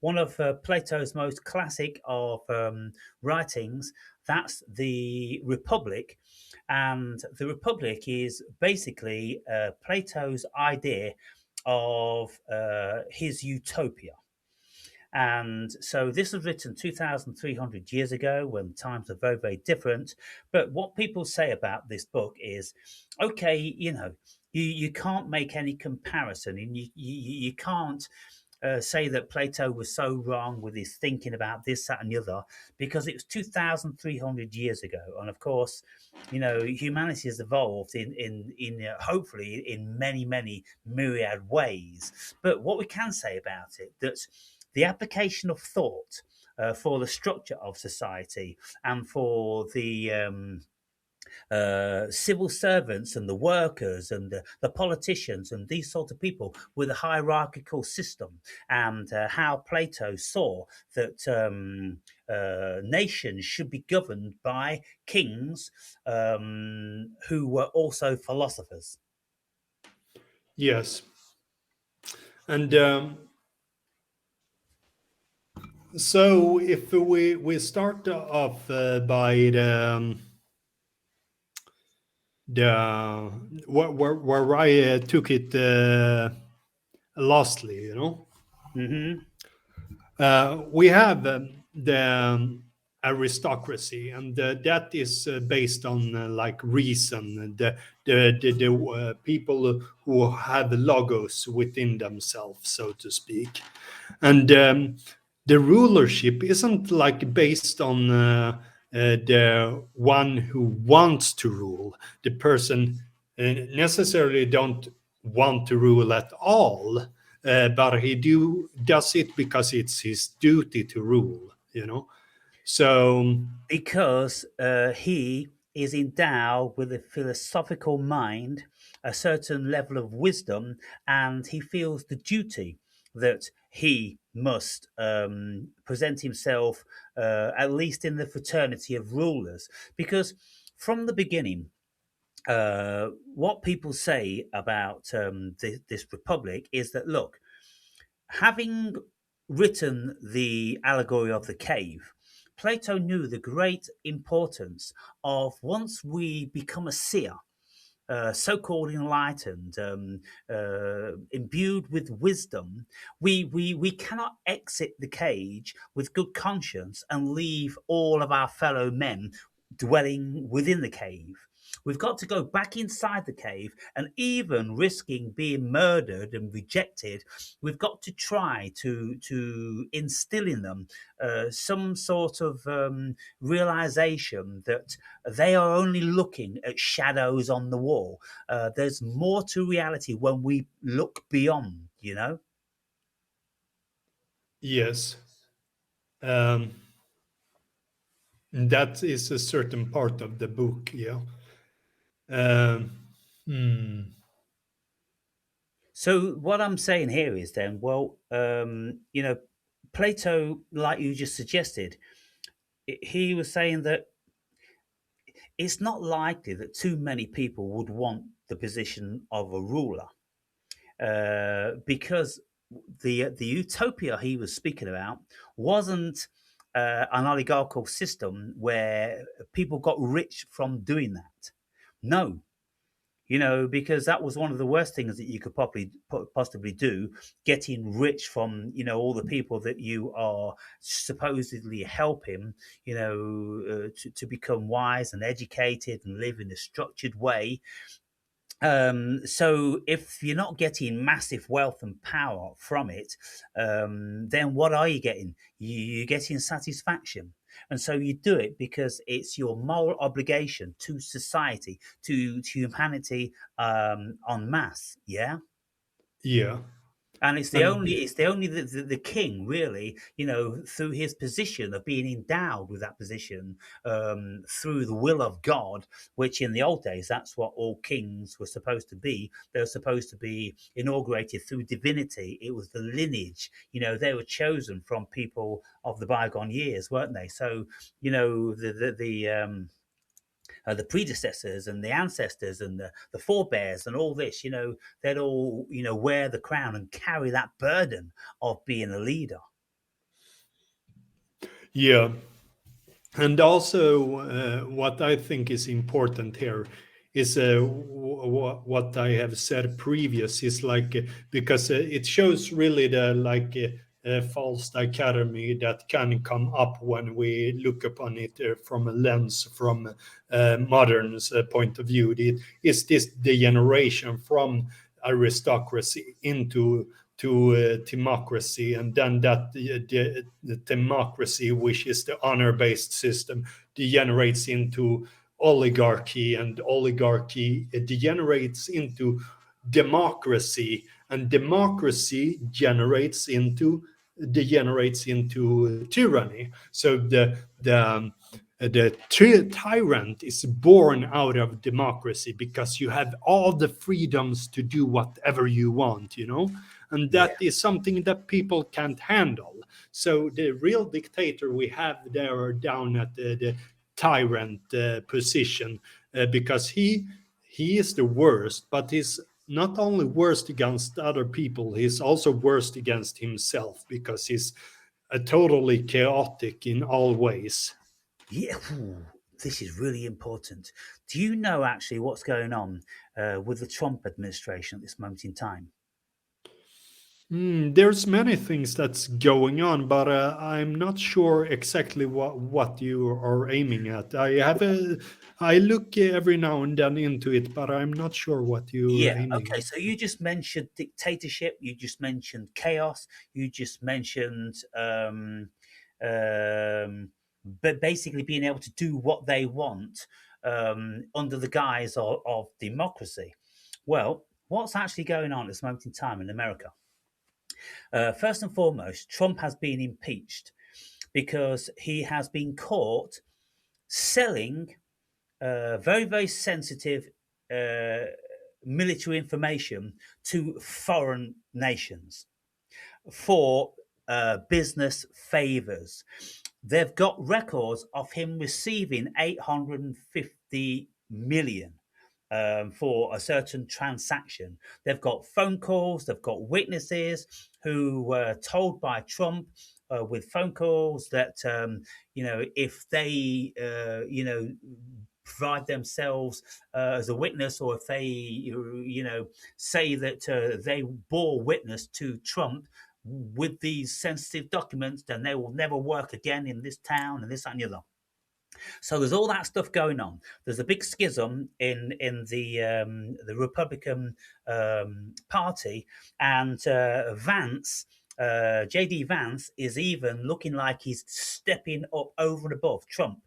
one of Plato's most classic of writings. That's the Republic, and the Republic is basically Plato's idea of his utopia. And so this was written 2,300 years ago when times are very, very different. But what people say about this book is okay, you can't make any comparison, and you can't say that Plato was so wrong with his thinking about this, that, and the other, because it was 2,300 years ago. And of course, humanity has evolved in hopefully in many, many myriad ways. But what we can say about it, that the application of thought for the structure of society and for the civil servants and the workers and the politicians and these sort of people with a hierarchical system, and how Plato saw that nations should be governed by kings who were also philosophers. Yes. And so if we start off by the where I took it lastly, Hmm. we have the aristocracy, and that is based on like reason, the people who have logos within themselves, so to speak. And the rulership isn't like based on the one who wants to rule. The person necessarily don't want to rule at all, but he does it because it's his duty to rule. So Because he is endowed with a philosophical mind, a certain level of wisdom, and he feels the duty that he must present himself, at least in the fraternity of rulers. Because from the beginning, what people say about this republic is that, look, having written the allegory of the cave, Plato knew the great importance of, once we become a seer, so-called enlightened, imbued with wisdom, we cannot exit the cage with good conscience and leave all of our fellow men dwelling within the cave. We've got to go back inside the cave, and even risking being murdered and rejected, we've got to try to instill in them some sort of realization that they are only looking at shadows on the wall. There's more to reality when we look beyond. yes, um, that is a certain part of the book. Yeah. Um, hmm. So what I'm saying here is then, well, Plato, like you just suggested, he was saying that it's not likely that too many people would want the position of a ruler, because the utopia he was speaking about wasn't an oligarchical system where people got rich from doing that. No, because that was one of the worst things that you could possibly do, getting rich from all the people that you are supposedly helping, to become wise and educated and live in a structured way. So if you're not getting massive wealth and power from it, then what are you getting? You're getting satisfaction. And so you do it because it's your moral obligation to society, to humanity, en masse. Yeah. Yeah. And it's the And only it's the only the king, really, through his position of being endowed with that position, through the will of God, which in the old days, that's what all kings were supposed to be. They were supposed to be inaugurated through divinity. It was the lineage. They were chosen from people of the bygone years, weren't they? So, the predecessors and the ancestors and the forebears and all this, they'd all, wear the crown and carry that burden of being a leader. Yeah. And also, what I think is important here is what I have said previous is like because it shows really the like false dichotomy that can come up when we look upon it from a lens from modern's point of view. It is this degeneration from aristocracy into to democracy, and then that the democracy, which is the honor-based system, degenerates into oligarchy, and oligarchy degenerates into democracy, and democracy degenerates into tyranny. So the tyrant is born out of democracy because you have all the freedoms to do whatever you want, and Yeah. that is something that people can't handle. So the real dictator we have there down at the tyrant position, because he is the worst, but he's not only worst against other people, he's also worst against himself because he's totally chaotic in all ways. Yeah, ooh, this is really important. Do you know actually what's going on with the Trump administration at this moment in time? There's many things that's going on, but I'm not sure exactly what you are aiming at. I look every now and then into it, but I'm not sure what you're Yeah. aiming Okay. at. So you just mentioned dictatorship. You just mentioned chaos. You just mentioned, um, but basically being able to do what they want under the guise of democracy. Well, what's actually going on at this moment in time in America? First and foremost, Trump has been impeached because he has been caught selling very, very sensitive uh, military information to foreign nations for business favors. They've got records of him receiving 850 million for a certain transaction. They've got phone calls, they've got witnesses who were told by Trump with phone calls that if they provide themselves as a witness, or if they say that they bore witness to Trump with these sensitive documents, then they will never work again in this town and this that, and the other. So there's all that stuff going on. There's a big schism in the Republican Party, and Vance. JD Vance is even looking like he's stepping up over and above Trump,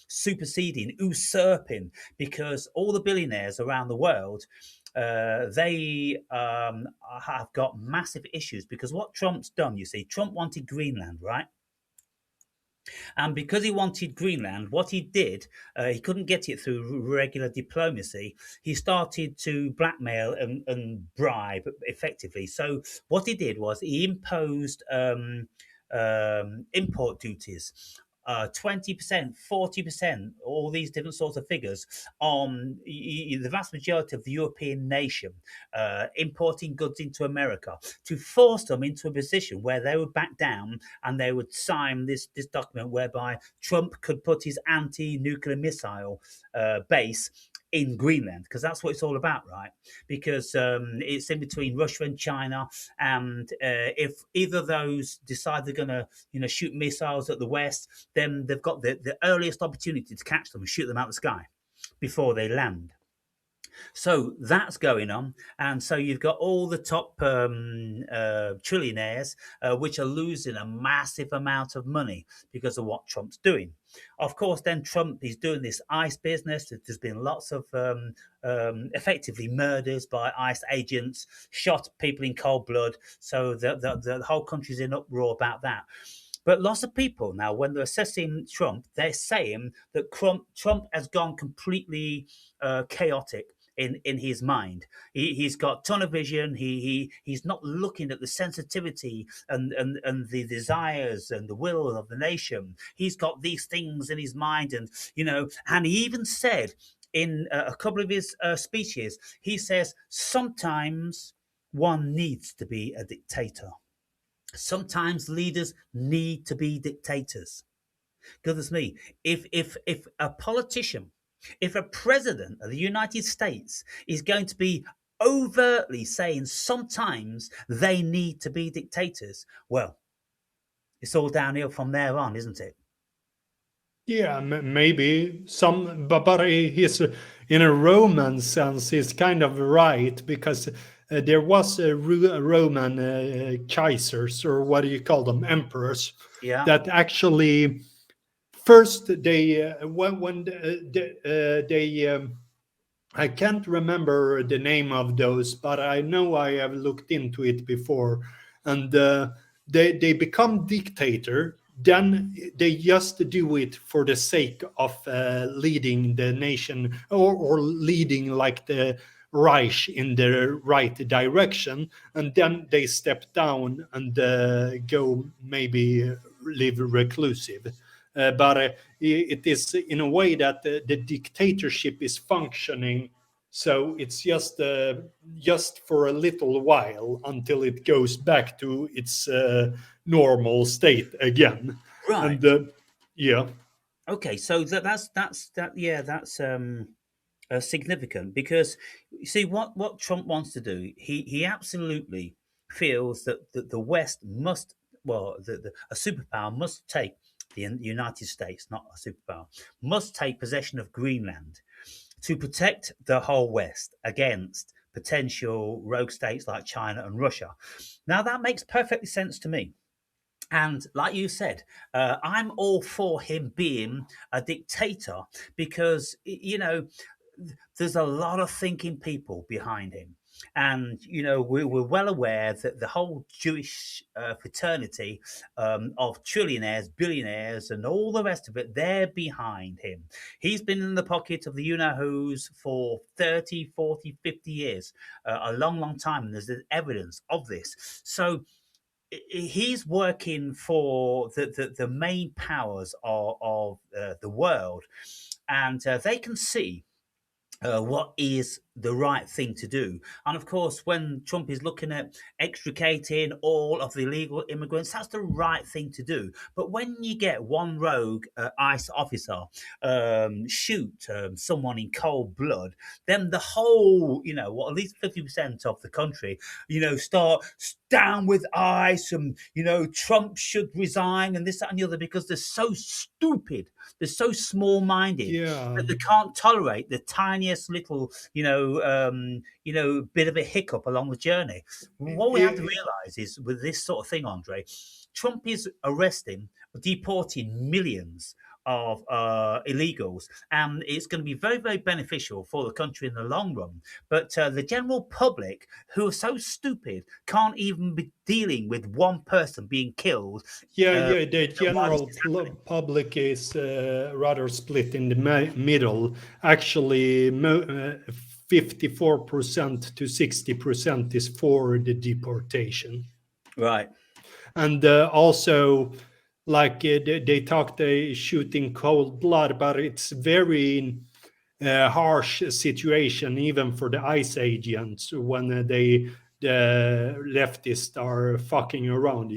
superseding, usurping, because all the billionaires around the world, they have got massive issues because what Trump's done, you see, Trump wanted Greenland, right? And because he wanted Greenland, what he did, he couldn't get it through regular diplomacy. He started to blackmail and bribe effectively. So what he did was he imposed import duties. 20%, 40%, all these different sorts of figures on the vast majority of the European nation importing goods into America to force them into a position where they would back down and they would sign this document whereby Trump could put his anti-nuclear missile base in Greenland, because that's what it's all about, right? Because it's in between Russia and China, and if either of those decide they're going to, shoot missiles at the West, then they've got the earliest opportunity to catch them and shoot them out of the sky before they land. So that's going on, and so you've got all the top trillionaires, which are losing a massive amount of money because of what Trump's doing. Of course, then Trump is doing this ICE business. There's been lots of effectively murders by ICE agents, shot people in cold blood. So the whole country's in uproar about that. But lots of people now, when they're assessing Trump, they're saying that Trump has gone completely chaotic in his mind. He's got tunnel vision. He's not looking at the sensitivity and the desires and the will of the nation. He's got these things in his mind, and he even said in a couple of his speeches, he says sometimes one needs to be a dictator. Sometimes leaders need to be dictators. Goodness me. If a politician, if a president of the United States is going to be overtly saying sometimes they need to be dictators, well, it's all downhill from there on, isn't it? Yeah, maybe some, but he's in a Roman sense, he's kind of right because there was a Roman Kaisers, or what do you call them, emperors, Yeah. that actually first they when they I can't remember the name of those, but I know I have looked into it before, and they become dictator. Then they just do it for the sake of leading the nation, or leading like the Reich in the right direction, and then they step down and go maybe live reclusive. But it is in a way that the dictatorship is functioning, so it's just for a little while until it goes back to its normal state again. Right. And yeah, Okay. So yeah, that's significant because you see what Trump wants to do. He absolutely feels that the West must, well, a superpower must take the United States, not a superpower, must take possession of Greenland to protect the whole West against potential rogue states like China and Russia. Now that makes perfect sense to me. And like you said, I'm all for him being a dictator because, there's a lot of thinking people behind him. And, we're well aware that the whole Jewish fraternity of trillionaires, billionaires, and all the rest of it, they're behind him. He's been in the pocket of the you know who's for 30, 40, 50 years, a long, long time. And there's evidence of this. So, he's working for the main powers of the world, and they can see what is the right thing to do. And of course, when Trump is looking at extricating all of the illegal immigrants, that's the right thing to do. But when you get one rogue ICE officer shoot someone in cold blood, then the whole, at least 50% of the country, start down with ICE, and, Trump should resign and this, that, and the other, because they're so stupid. They're so small minded yeah, that they can't tolerate the tiniest little, bit of a hiccup along the journey. What we have to I- realize is with this sort of thing, Andre, Trump is arresting, deporting millions of illegals, and it's going to be very, very beneficial for the country in the long run. But the general public, who are so stupid, can't even be dealing with one person being killed. yeah, Uh, yeah. The while this general is happening. public is rather split in the middle. Actually, 54% to 60% is for the deportation. Right. And also, like they talked shooting cold blood, but it's very harsh situation even for the ICE agents when the leftists are fucking around,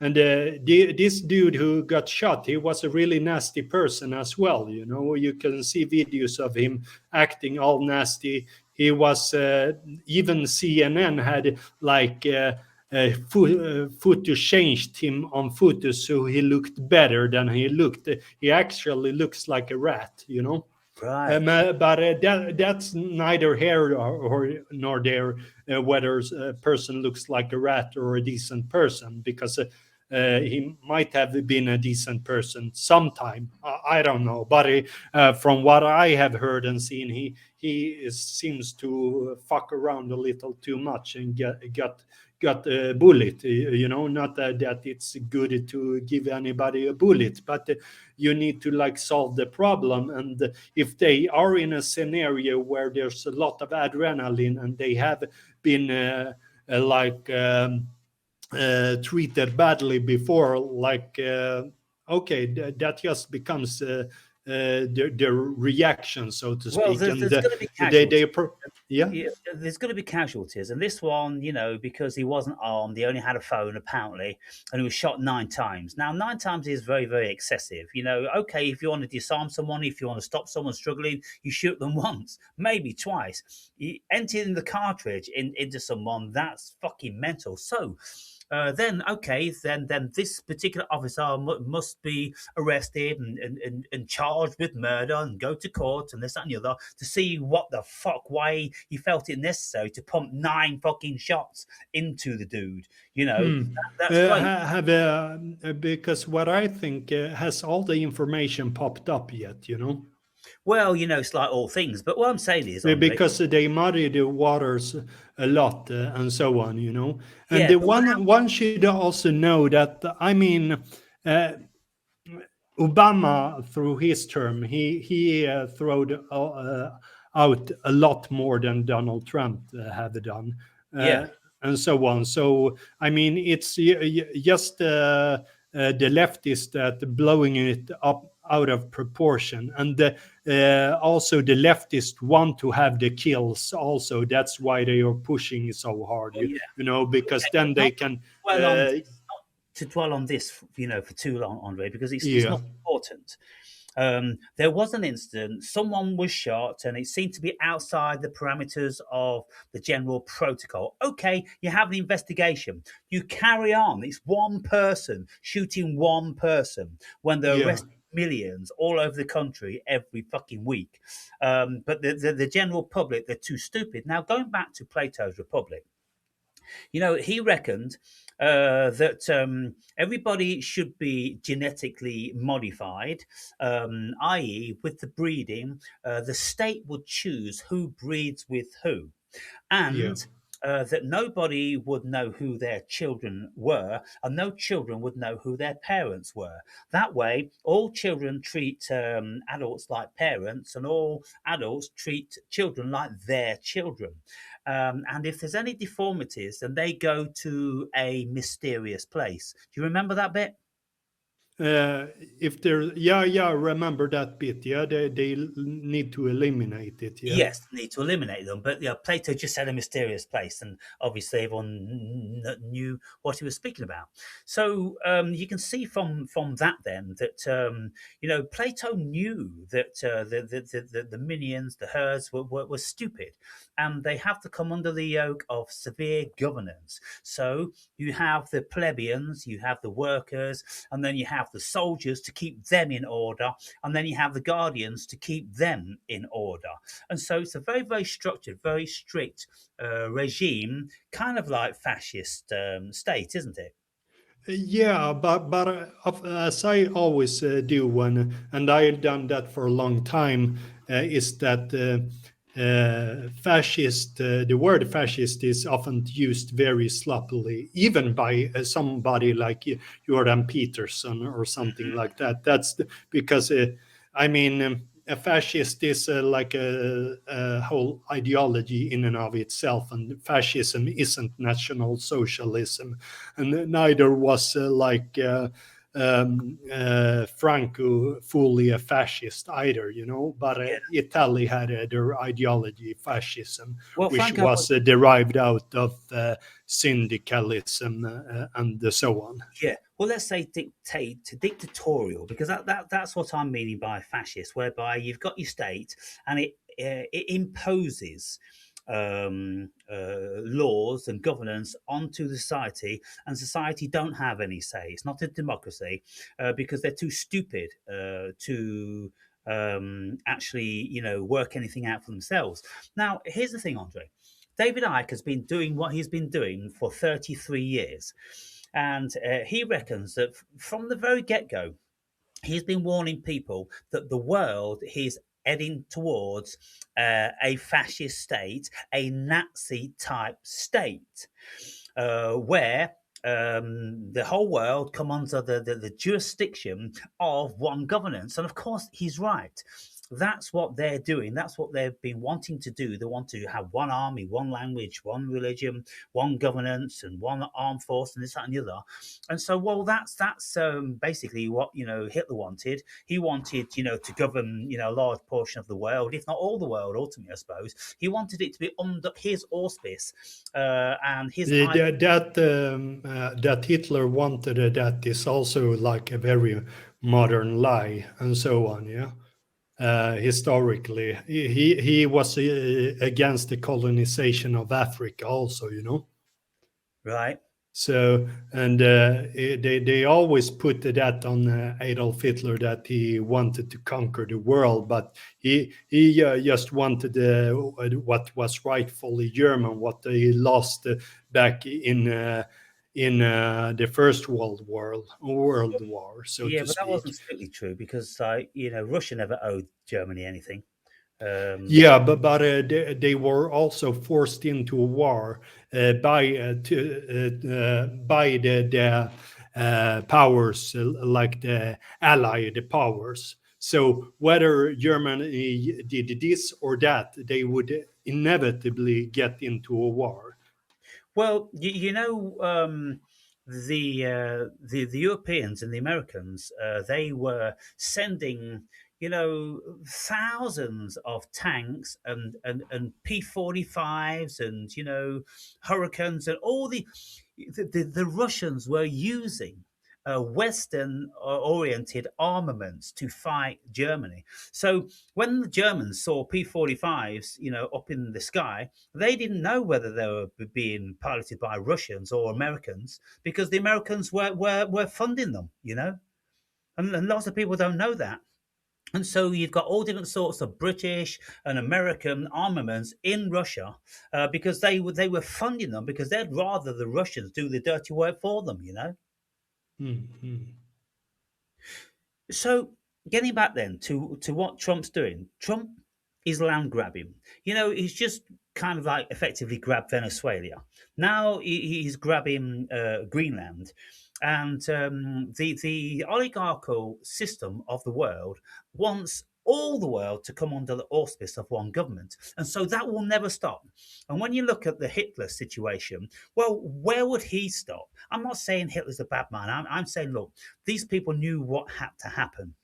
and this dude who got shot, he was a really nasty person as well. You can see videos of him acting all nasty. He was even CNN had like photo changed him on photos so he looked better than he looked. He actually looks like a rat. Right. But that's neither here or nor there, whether a person looks like a rat or a decent person, because he might have been a decent person sometime. I don't know, but from what I have heard and seen, he seems to fuck around a little too much and got a bullet. Not that it's good to give anybody a bullet, but you need to like solve the problem. And if they are in a scenario where there's a lot of adrenaline and they have been like treated badly before, like okay, that just becomes their reaction, so to Well, speak, and there's going to be they casualties. yeah. Yeah, there's going to be casualties, and this one, because he wasn't armed, he only had a phone apparently, and he was shot 9 times. Now, 9 times is very, very excessive. Okay, if you want to disarm someone, if you want to stop someone struggling, you shoot them once, maybe twice. You emptying the cartridge into someone, that's fucking mental. So, then okay, then this particular officer must be arrested and charged with murder and go to court and this that, and the other to see what the fuck why he felt it necessary to pump 9 fucking shots into the dude. Hmm. That's great. Have because what I think has all the information popped up yet, Well, it's like all things, but what I'm saying is, Andre, because they muddy the waters a lot and so on, And yeah, the but what one should also know that I mean, Obama through his term, he throwed out a lot more than Donald Trump have done, yeah, and so on. So I mean, it's just the leftists that blowing it up out of proportion, and also the leftists want to have the kills. Also, that's why they are pushing so hard, well, yeah, because okay, then not they can. dwell on this, not to dwell on this, for too long, Andre, because it's Yeah, not important. There was an incident, someone was shot, and it seemed to be outside the parameters of the general protocol. Okay, you have an investigation, you carry on. It's one person shooting one person when they're yeah. arresting millions all over the country every fucking week. But the general public, they're too stupid. Now, going back to Plato's Republic, he reckoned that everybody should be genetically modified, i.e., with the breeding, the state would choose who breeds with who, Yeah. and that nobody would know who their children were, and no children would know who their parents were. That way, all children treat adults like parents, and all adults treat children like their children. And if there's any deformities, then they go to a mysterious place. Do you remember that bit? If there, yeah, I remember that bit. Yeah, they need to eliminate it. Yeah, Yes, need to eliminate them. But Plato just said a mysterious place, and obviously everyone knew what he was speaking about. So you can see from that then that Plato knew that the minions, the herds, were stupid, and they have to come under the yoke of severe governance. So you have the plebeians, you have the workers, and then you have the soldiers to keep them in order, and then you have the guardians to keep them in order. And so it's a very, very structured, very strict regime, kind of like fascist state, isn't it? yeah, but as I always do when, and I've done that for a long time, is that fascist. The word fascist is often used very sloppily, even by somebody like Jordan Peterson or something Mhm. like that. That's because I mean. A fascist is like a whole ideology in and of itself, and fascism isn't national socialism, and neither was Franco fully a fascist either, But Yeah. Italy had their ideology, fascism, Well, which Franco was was, derived out of syndicalism and so on. yeah. Well, let's say dictatorial, because that's what I'm meaning by fascist, whereby you've got your state and it imposes laws and governance onto the society, and society don't have any say. It's not a democracy because they're too stupid to actually, work anything out for themselves. Now, here's the thing, Andre. David Icke has been doing what he's been doing for 33 years. And he reckons that from the very get go, he's been warning people that the world is heading towards a fascist state, a Nazi type state, where the whole world come under the jurisdiction of one governance. And of course, he's right. that's what they're doing. That's what they've been wanting to do. They want to have one army, one language, one religion, one governance, and one armed force, and this, that, and the other. And so, well, that's basically what Hitler wanted. He wanted to govern a large portion of the world, if not all the world. Ultimately, I suppose he wanted it to be under his auspice and his. That Hitler wanted that is also like a very modern lie and so on. Yeah. Historically, he was against the colonization of Africa also, Right. So, and they always put that on Adolf Hitler, that he wanted to conquer the world, but he just wanted what was rightfully German, what they lost back in the First World War, so Yeah, to but that wasn't speak. strictly true because, Russia never owed Germany anything. Yeah, but they were also forced into a war by the powers like the Allied powers. So whether Germany did this or that, they would inevitably get into a war. Well, the Europeans and the Americans, they were sending thousands of tanks and P-45s and Hurricanes and all the Russians were using Western oriented armaments to fight Germany. So when the Germans saw P-45s, up in the sky, they didn't know whether they were being piloted by Russians or Americans because the Americans were funding them, and lots of people don't know that. And so you've got all different sorts of British and American armaments in Russia because they were funding them because they'd rather the Russians do the dirty work for them. Mhm. So getting back then to what Trump's doing, Trump is land grabbing. He's just kind of like effectively grabbed Venezuela. Now he's grabbing Greenland, and the oligarchical system of the world wants all the world to come under the auspice of one government, and so that will never stop. And when you look at the Hitler situation, well, where would he stop? I'm not saying Hitler's a bad man. I'm saying, look, these people knew what had to happen.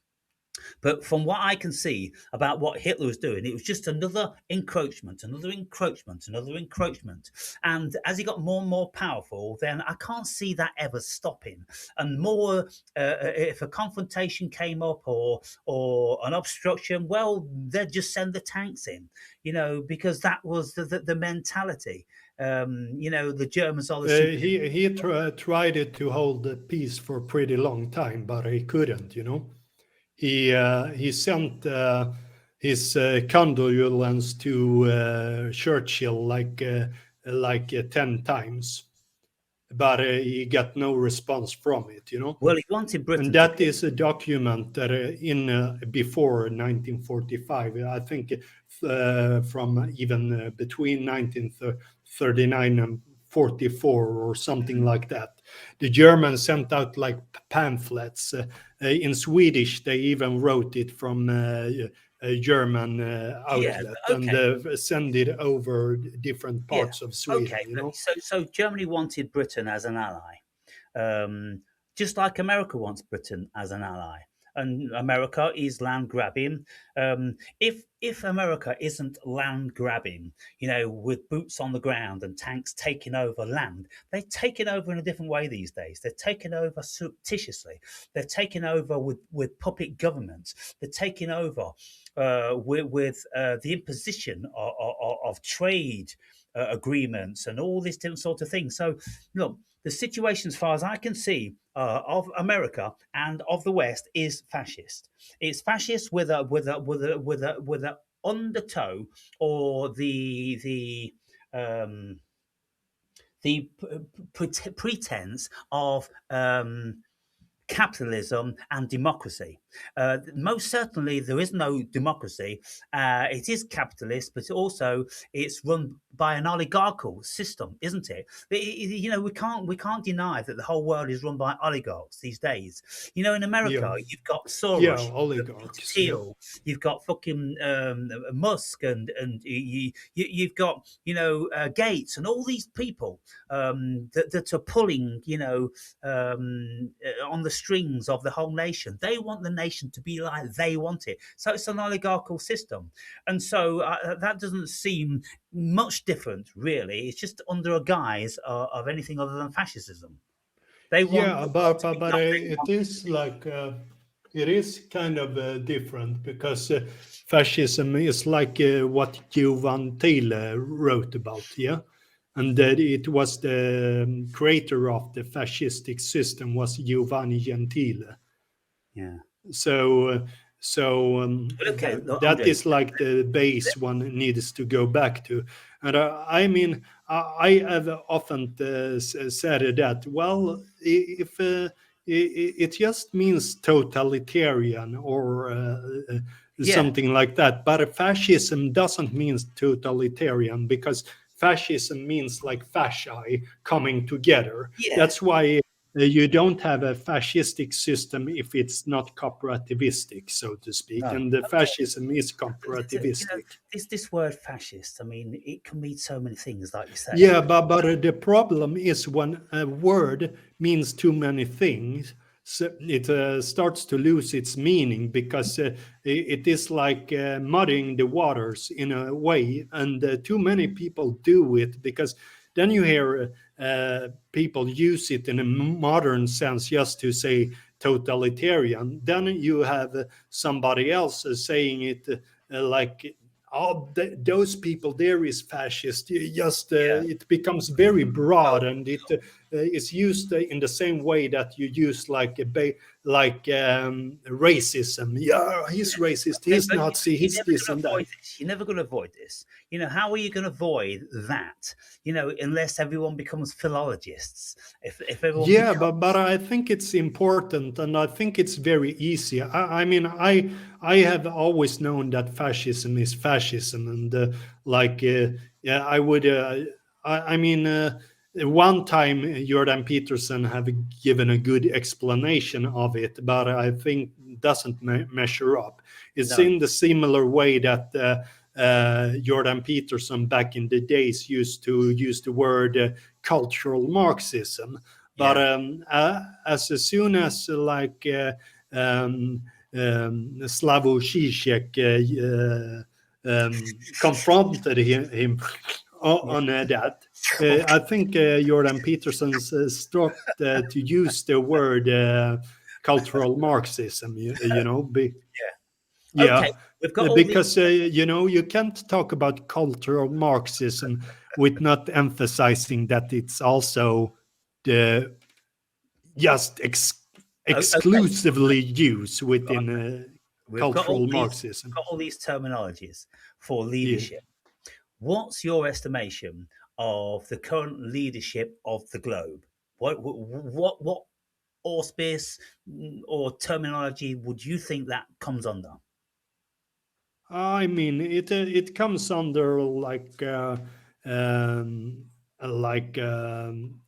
But from what I can see about what Hitler was doing, it was just another encroachment, another encroachment, another encroachment. And as he got more and more powerful, then I can't see that ever stopping. And more, if a confrontation came up or an obstruction, well, they'd just send the tanks in, because that was the mentality. The Germans are the super. He tried to hold the peace for a pretty long time, but he couldn't. He sent his condolence to Churchill like 10 times, but he got no response from it. Well, he wanted And Britain to that be. is a document that in before 1945, I think, from even between 1939 and 44 or something like that. The Germans sent out like pamphlets in Swedish. They even wrote it from a German Yeah, outlet and okay. send it over different Yeah. parts of Sweden. Okay. So Germany wanted Britain as an ally, just like America wants Britain as an ally. And America is land grabbing. If America isn't land grabbing, with boots on the ground and tanks taking over land, they're taking over in a different way these days. They're taking over surreptitiously. They're taking over with puppet governments. They're taking over with the imposition of trade agreements and all this different sort of things. So, look, the situation, as far as I can see, of America and of the West is fascist. It's fascist with a undertow or um, the pretense of capitalism and democracy. Most certainly, there is no democracy. It is capitalist, but also it's run by an oligarchical system, isn't it? You know, we can't deny that the whole world is run by oligarchs these days. You know, in Yeah, America, you've got yeah, Soros, you've got Peter oligarchs. Yeah, Thiel, you've got fucking Musk, and you've got Gates, and all these people that are pulling on the strings of the whole nation. They want the nation to be like they want it. So it's an oligarchical system, and so that doesn't seem much different, really. It's just under a guise of anything other than fascism. They want yeah, the world to be but like they it want it. is like it is kind of different because fascism is like what Jovan Thiele wrote about, yeah, and that it was the creator of the fascistic system was Giovanni Gentile. Yeah. So But okay, look, that Andre. is like the base one needs to go back to. And I mean, I have often said that, well, if it just means totalitarian or Yeah. something like that, but fascism doesn't mean totalitarian because fascism means like fasci coming together. Yeah. That's why you don't have a fascistic system if it's not cooperativistic, so to speak, No. and the Okay. fascism is cooperativistic. This word fascist. I mean, it can mean so many things, like you say. Yeah, but the problem is when a word means too many things, so it starts to lose its meaning because it is like muddying the waters in a way, and too many people do it because then you hear people use it in a modern sense just to say totalitarian. Then you have somebody else saying it like oh, those people there is fascist. Just Yeah. it becomes very broad, Well, and it is used in the same way that you use like racism. Yeah, he's racist. okay, He's but Nazi. you're He's never this going and to that. avoid this. You're never going to avoid this. You know, how are you going to avoid that? You know, unless everyone becomes philologists. If everyone Yeah, becomes but I think it's important, and I think it's very easy. I mean, I have always known that fascism is fascism, and yeah, I would. I mean, one time Jordan Peterson have given a good explanation of it, but I think doesn't measure up. It's no. in the similar way that. Jordan Peterson back in the days used to use the word cultural Marxism, but Yeah. as soon as Slavoj Žižek confronted him Yeah. on that, I think Jordan Peterson stopped to use the word cultural Marxism. You know, Yeah. Okay. yeah, We've got all these. because you know you can't talk about cultural Marxism with not emphasizing that it's also the just Okay. exclusively used within We've got all cultural these. Marxism. Got all these terminologies for Yeah. leadership. What's your estimation of the current leadership of the globe? What auspice or terminology would you think that comes under? I mean, it comes under um,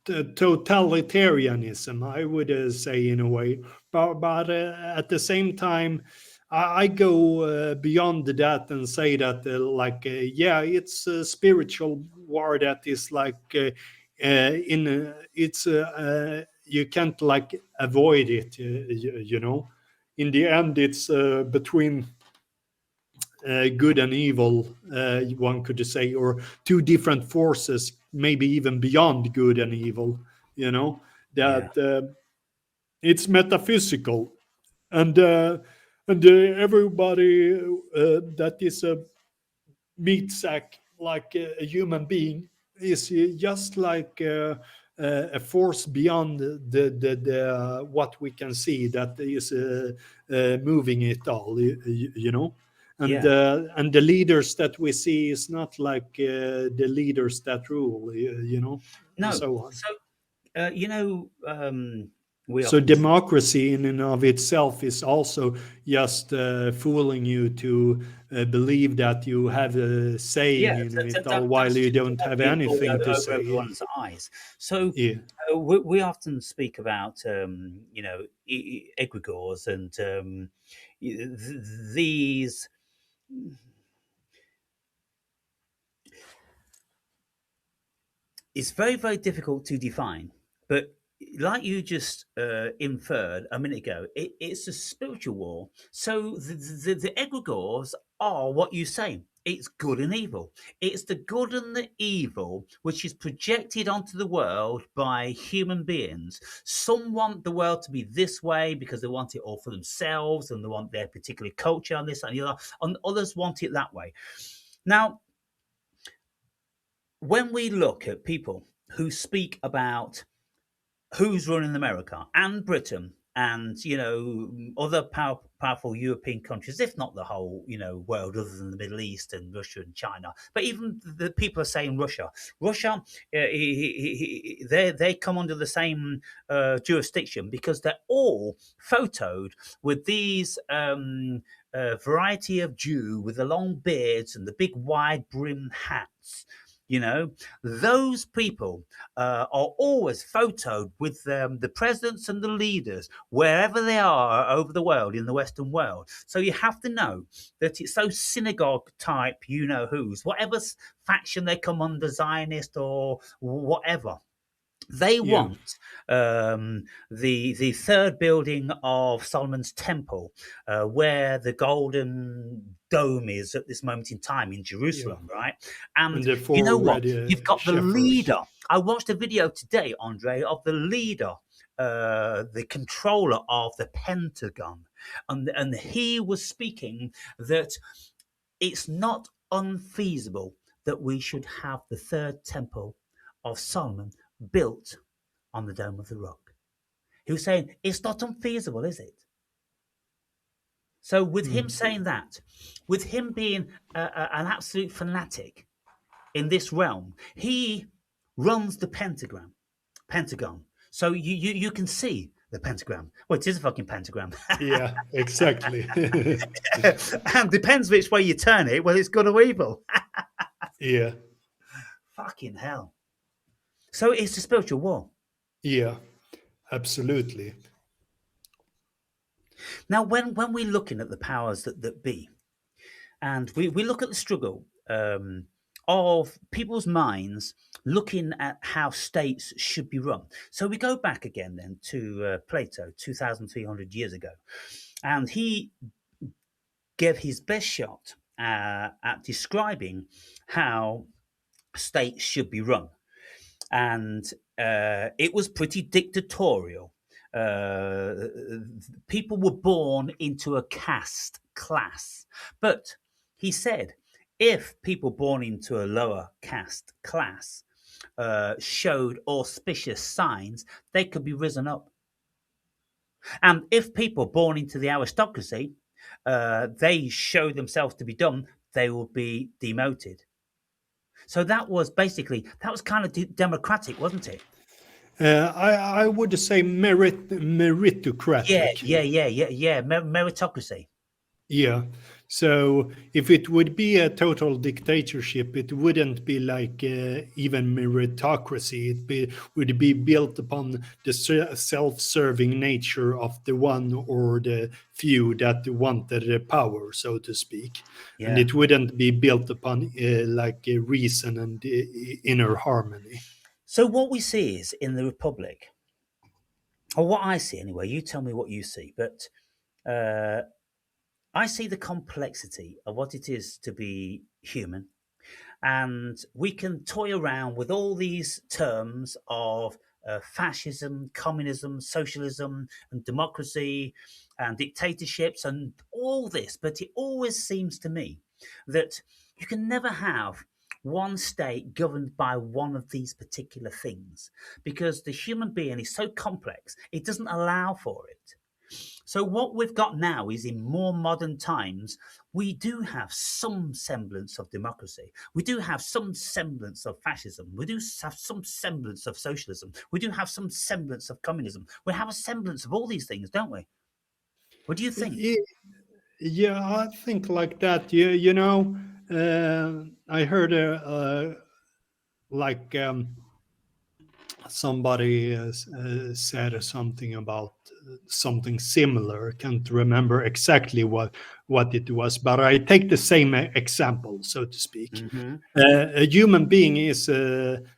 totalitarianism, I would say in a way, but at the same time, I go beyond that and say that yeah, it's a spiritual war that is in it's you can't like avoid it, you know. In the end, it's between good and evil, one could say, or two different forces, maybe even beyond good and evil. You know Yeah. that it's metaphysical, and everybody that is a meat sack, like a human being, is just like a force beyond the what we can see that is moving it all. You know, Yeah. and the leaders that we see is not like the leaders that rule. You know, and No. so on. So, you know, We So often democracy in and of itself is also just fooling you to believe that you have a saying Yeah, in it, all while that's you just don't have pulling the wool anything to over say. everyone's eyes. So Yeah. we often speak about egregores and these. It's very difficult to define, but like you just inferred a minute ago, it's a spiritual war. So the egregores are what you say. It's good and evil. It's the good and the evil which is projected onto the world by human beings. Some want the world to be this way because they want it all for themselves and they want their particular culture and this and the other, and others want it that way. Now, when we look at people who speak about who's running America and Britain and other powerful European countries, if not the whole world, other than the Middle East and Russia and China, but even the people are saying Russia, they come under the same jurisdiction because they're all photoed with these. Variety of Jew with the long beards and the big wide brim hats. Those people are always photoed with the presidents and the leaders wherever they are over the world, in the Western world. So you have to know that it's those synagogue type, who's, whatever faction they come under, Zionist or whatever. They Yeah. want the third building of Solomon's Temple, where the golden dome is at this moment in time in Yeah. Jerusalem, right? And And the you four know what? red You've got the shepherds. leader. I watched a video today, Andre, of the leader, the controller of the Pentagon, and he was speaking that it's not unfeasible that we should have the third temple of Solomon built on the Dome of the Rock. He was saying, it's not unfeasible, is it? So, with him Mm. saying that, with him being an absolute fanatic in this realm, he runs the Pentagon. So, you can see the pentagram. Well, it is a fucking pentagram. Yeah, exactly. And depends which way you turn it, whether it's good or evil. Yeah. Fucking hell. So, it's a spiritual war. Yeah, absolutely. Now, when we're looking at the powers that be, and we look at the struggle of people's minds looking at how states should be run. So we go back again then to Plato 2,300 years ago, and he gave his best shot at describing how states should be run. And it was pretty dictatorial. Uh, People were born into a caste class. But he said if people born into a lower caste class showed auspicious signs, they could be risen up. And if people born into the aristocracy, they show themselves to be dumb, they will be demoted. So that was basically, that was kind of democratic, wasn't it? I would say Yeah, meritocratic. yeah. Meritocracy. Yeah. So if it would be a total dictatorship, it wouldn't be like even meritocracy. Would be built upon the self-serving nature of the one or the few that wanted the power, so to speak. And Yeah. it wouldn't be built upon like reason and inner harmony. So what we see is in the Republic, or what I see anyway. You tell me what you see, but uh, I see the complexity of what it is to be human, and we can toy around with all these terms of fascism, communism, socialism, and democracy, and dictatorships, and all this. But it always seems to me that you can never have one state governed by one of these particular things because the human being is so complex, it doesn't allow for it. So what we've got now is in more modern times, we do have some semblance of democracy. We do have some semblance of fascism. We do have some semblance of socialism. We do have some semblance of communism. We have a semblance of all these things, don't we? What do you think? Ye- Yeah, I think like that. I heard like somebody said something about something similar. Can't remember exactly what it was, but I take the same example, so to speak. Hmm. A human being is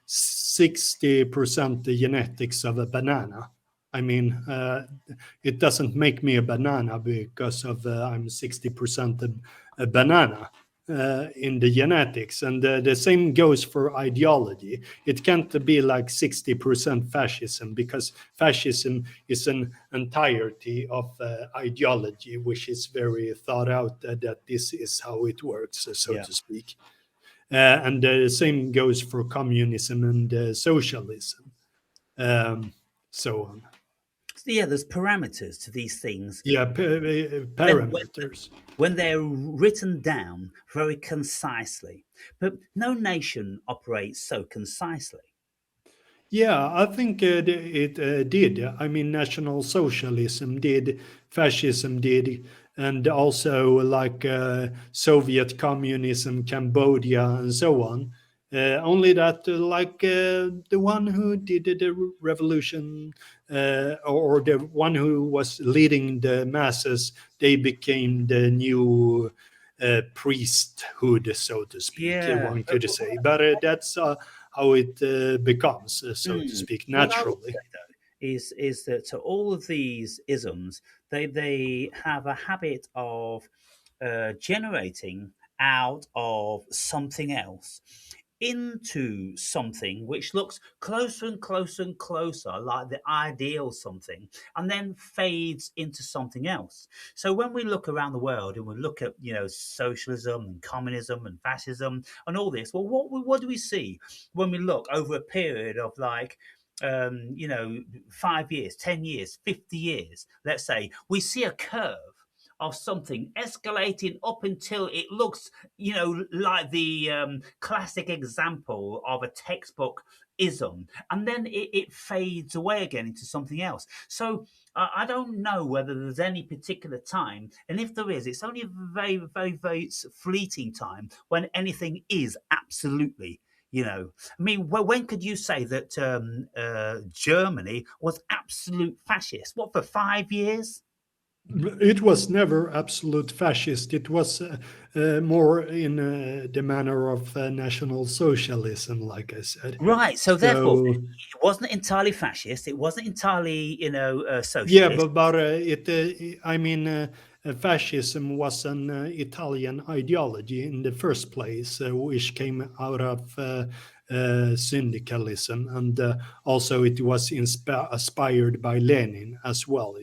60% the genetics of a banana. I mean, it doesn't make me a banana because of I'm 60% a banana in the genetics. And the same goes for ideology. It can't be like 60% fascism, because fascism is an entirety of ideology, which is very thought out that this is how it works, so Yeah. to speak. And the same goes for communism and socialism, um, so on. So yeah, there's parameters to these things Yeah, when parameters. when they're written down very concisely. But no nation operates so concisely. Yeah, I think it did. I mean, National Socialism did, fascism did, and also like Soviet communism, Cambodia, and so on. Only that, the one who did the revolution, or the one who was leading the masses, they became the new priesthood, so to speak, Yeah. one could say. But that's how it becomes, so to Mm. speak, What I would naturally. say though is that to all of these isms, they have a habit of generating out of something else into something which looks closer and closer and closer like the ideal something, and then fades into something else. So when we look around the world and we look at, socialism and communism and fascism and all this, well, what do we see when we look over a period of like 5 years, 10 years, 50 years, let's say? We see a curve of something escalating up until it looks, like the classic example of a textbook ism, and then it fades away again into something else. So I don't know whether there's any particular time, and if there is, it's only a very, very, very fleeting time when anything is absolutely. I mean, when could you say that Germany was absolute fascist? What, for 5 years? It was never absolute fascist. It was more in the manner of National Socialism, like I said. Right. So therefore, So it wasn't entirely fascist. It wasn't entirely, yeah, socialist. but I mean, fascism was an Italian ideology in the first place, which came out of syndicalism, and also it was inspired by Lenin as well.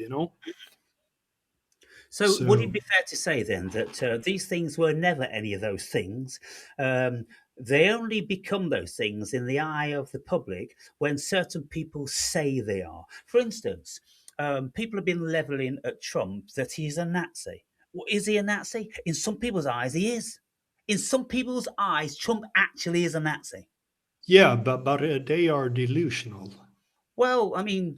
So would it So be fair to say then that these things were never any of those things? Um, they only become those things in the eye of the public when certain people say they are. For instance, people have been leveling at Trump that he's a Nazi. Well, is he a Nazi? In some people's eyes, he is. In some people's eyes, Trump actually is a Nazi. yeah, but they are delusional. Well, I mean,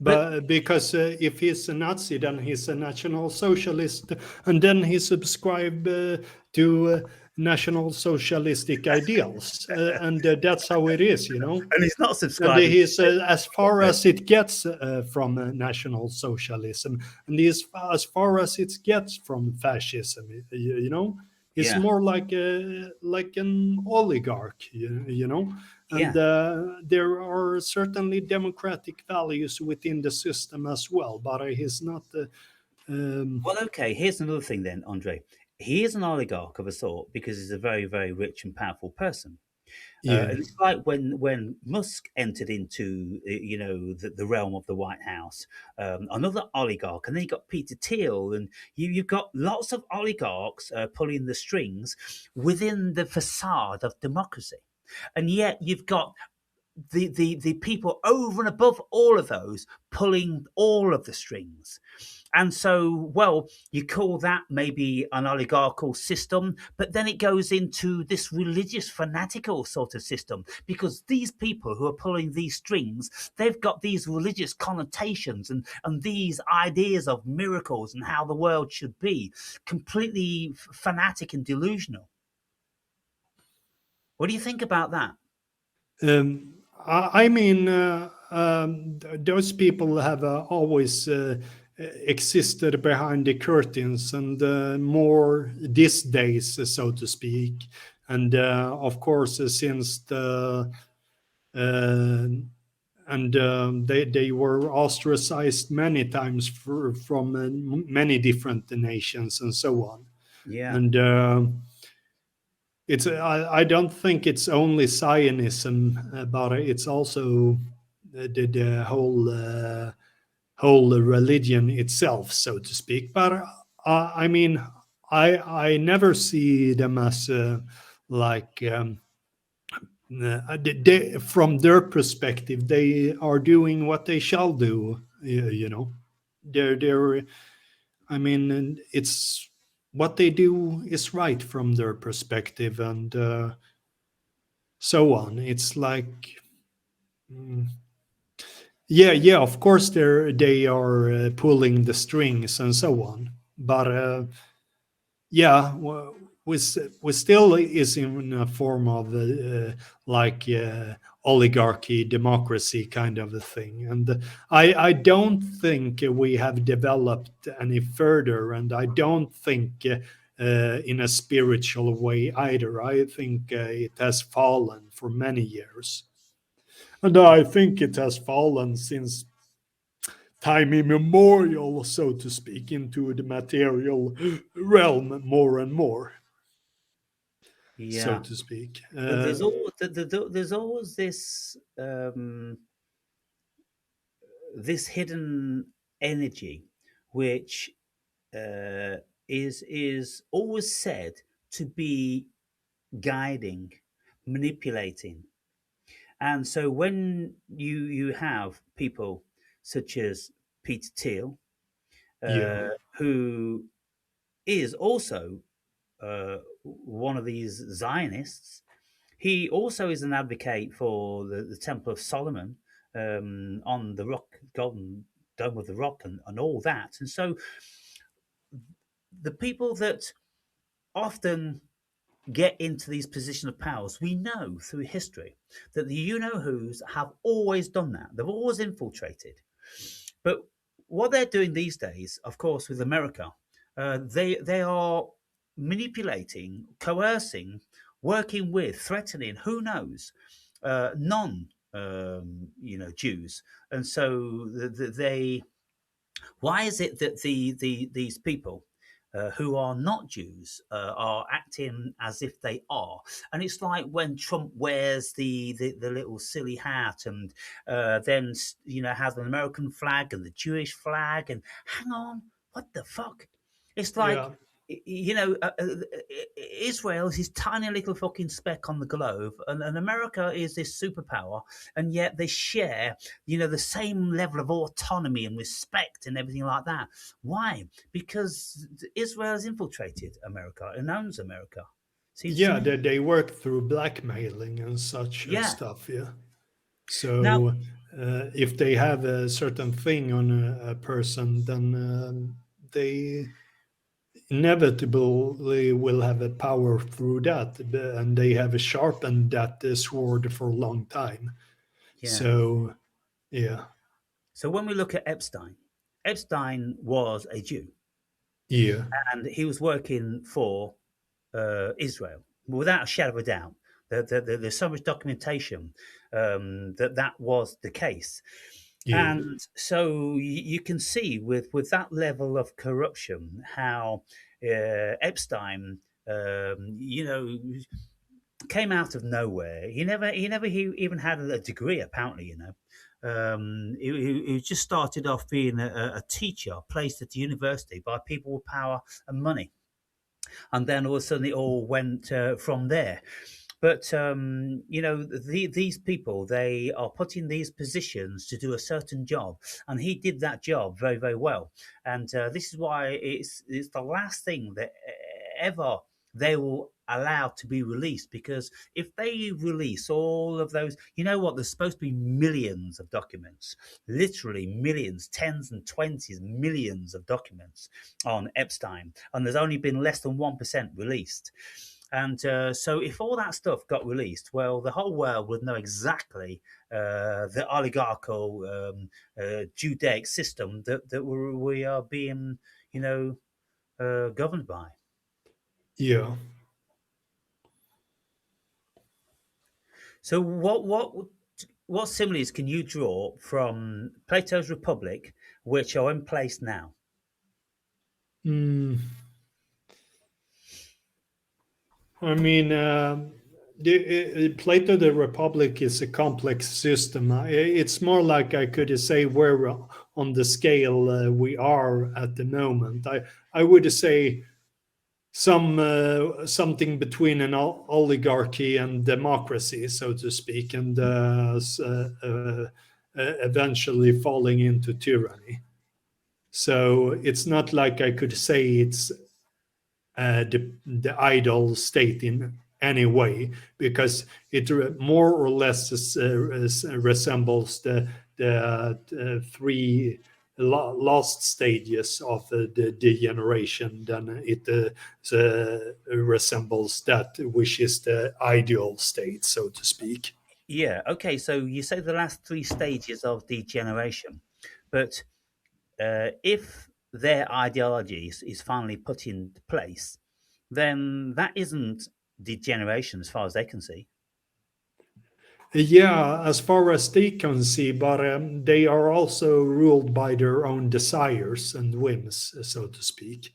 but But because if he's a Nazi, then he's a National Socialist, and then he subscribed to National Socialistic ideals, and that's how it is. and he's not And subscribing he's to as far it. as it gets from National Socialism, and he's as far as it gets from fascism. He's Yeah, more like an oligarch, and yeah. there are certainly democratic values within the system as well, but he's not. Um, Well, okay, here's another thing then, Andre. He is an oligarch of a sort because he's a very, very rich and powerful person. yeah, And it's like when Musk entered into the realm of the White House, another oligarch, and then you got Peter Thiel, and you've got lots of oligarchs pulling the strings within the facade of democracy, and yet you've got the people over and above all of those pulling all of the strings. And so, well, you call that maybe an oligarchical system, but then it goes into this religious fanatical sort of system, because these people who are pulling these strings, they've got these religious connotations and these ideas of miracles and how the world should be, completely fanatic and delusional. What do you think about that? I mean, those people have always existed behind the curtains, and more these days, so to speak. And of course, since the and they were ostracized many times from many different nations and so on. Yeah. And it's I don't think it's only Zionism, but it's also the whole religion itself, so to speak. But I mean, I never see them as like from their perspective, they are doing what they shall do. You know, they're. I mean, and it's what they do is right from their perspective, and so on. It's like, mm, yeah, yeah. Of course, they are pulling the strings and so on, but yeah, we still is in a form of like oligarchy, democracy kind of a thing, and I don't think we have developed any further, and I don't think in a spiritual way either. I think it has fallen for many years, and I think it has fallen since time immemorial, so to speak, into the material realm more and more, so Yeah. to speak. There's always this hidden energy, which uh, is always said to be guiding, manipulating. And so when you have people such as Peter Thiel, Yeah, who is also one of these Zionists. He also is an advocate for the Temple of Solomon, on the rock, golden dome of the rock, and all that. And so the people that often get into these positions of powers, we know through history that the you know who's have always done that. They've always infiltrated. But what they're doing these days, of course, with America, they are manipulating, coercing, working with, threatening. Who knows? Non, Jews, and so they. Why is it that these people who are not Jews are acting as if they are? And it's like when Trump wears the little silly hat, and then has an American flag and the Jewish flag, and hang on, what the fuck? It's like, yeah, Israel is this tiny little fucking speck on the globe, and America is this superpower, and yet they share, the same level of autonomy and respect and everything like that. Why? Because Israel has infiltrated America and owns America. Seems to yeah. me. They work through blackmailing and such Yeah. stuff. Yeah. Now, So if they have a certain thing on a person, then they inevitably will have a power through that, and they have sharpened that sword for a long time. yeah. So yeah, So when we look at Epstein, Epstein was a Jew, yeah, and he was working for Israel, without a shadow of a doubt. There's so much documentation that was the case. yeah, And so you can see with that level of corruption how Epstein, came out of nowhere. He even had a degree, apparently. He just started off being a teacher placed at the university by people with power and money, and then all of a sudden it all went from there. But these people, they are put in these positions to do a certain job, and he did that job very, very well. And this is why it's the last thing that ever they will allow to be released. Because if they release all of those, you know what? There's supposed to be millions of documents, literally millions, tens and twenties, millions of documents on Epstein, and there's only been less than 1% released. And so, if all that stuff got released, well, the whole world would know exactly the oligarchical Judaic system that we are being, you know, governed by. Yeah. So, what similes can you draw from Plato's Republic, which are in place now? Mm, I mean, Plato the Republic is a complex system. It's more like I could say where on the scale we are at the moment. I would say something between an oligarchy and democracy, so to speak, and eventually falling into tyranny. So it's not like I could say it's the ideal state in any way, because it more or less resembles the three last stages of the degeneration than it resembles that which is the ideal state, so to speak. Yeah. Okay. So you say the last three stages of degeneration, but if their ideology is finally put into place, then that isn't degeneration as far as they can see. Yeah, as far as they can see, but they are also ruled by their own desires and whims, so to speak.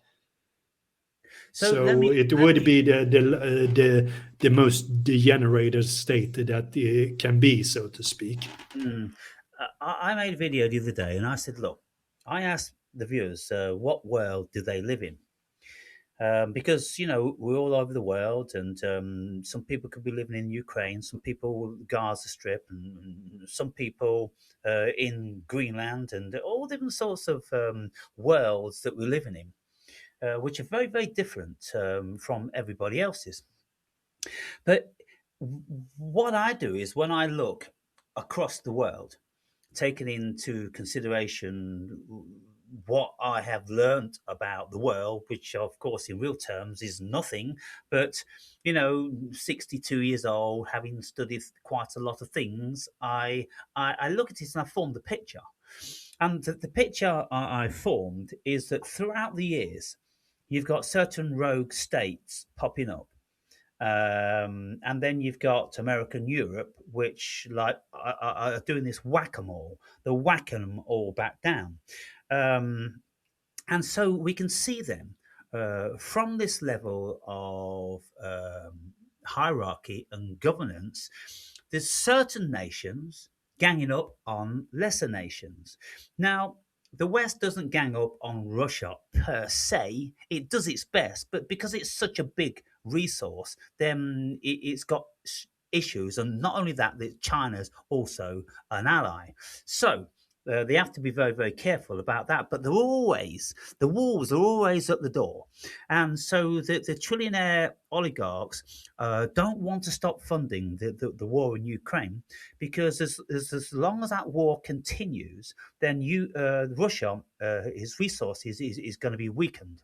So let me So it let would me. be the most degenerated state that it can be, so to speak. Mm, I made a video the other day, and I said, look, I asked the viewers, what world do they live in? Because we're all over the world, and some people could be living in Ukraine, some people Gaza Strip, and some people in Greenland, and all different sorts of worlds that we're living in, which are very, very different from everybody else's. But what I do is when I look across the world, taking into consideration what I have learned about the world, which of course in real terms is nothing, but 62 years old, having studied quite a lot of things, I look at it and I formed a picture. And the picture I formed is that throughout the years, you've got certain rogue states popping up, and then you've got America and Europe, which like are doing this whack-a-mole. They're whacking them all back down. Um, and so we can see them from this level of hierarchy and governance. There's certain nations ganging up on lesser nations. Now, the West doesn't gang up on Russia per se. It does its best, but because it's such a big resource, then it's got issues. And not only that, that China's also an ally. So they have to be very, very careful about that. But the wolves are always at the door. And so the trillionaire oligarchs don't want to stop funding the war in Ukraine, because as long as that war continues, then Russia, his resources is going to be weakened.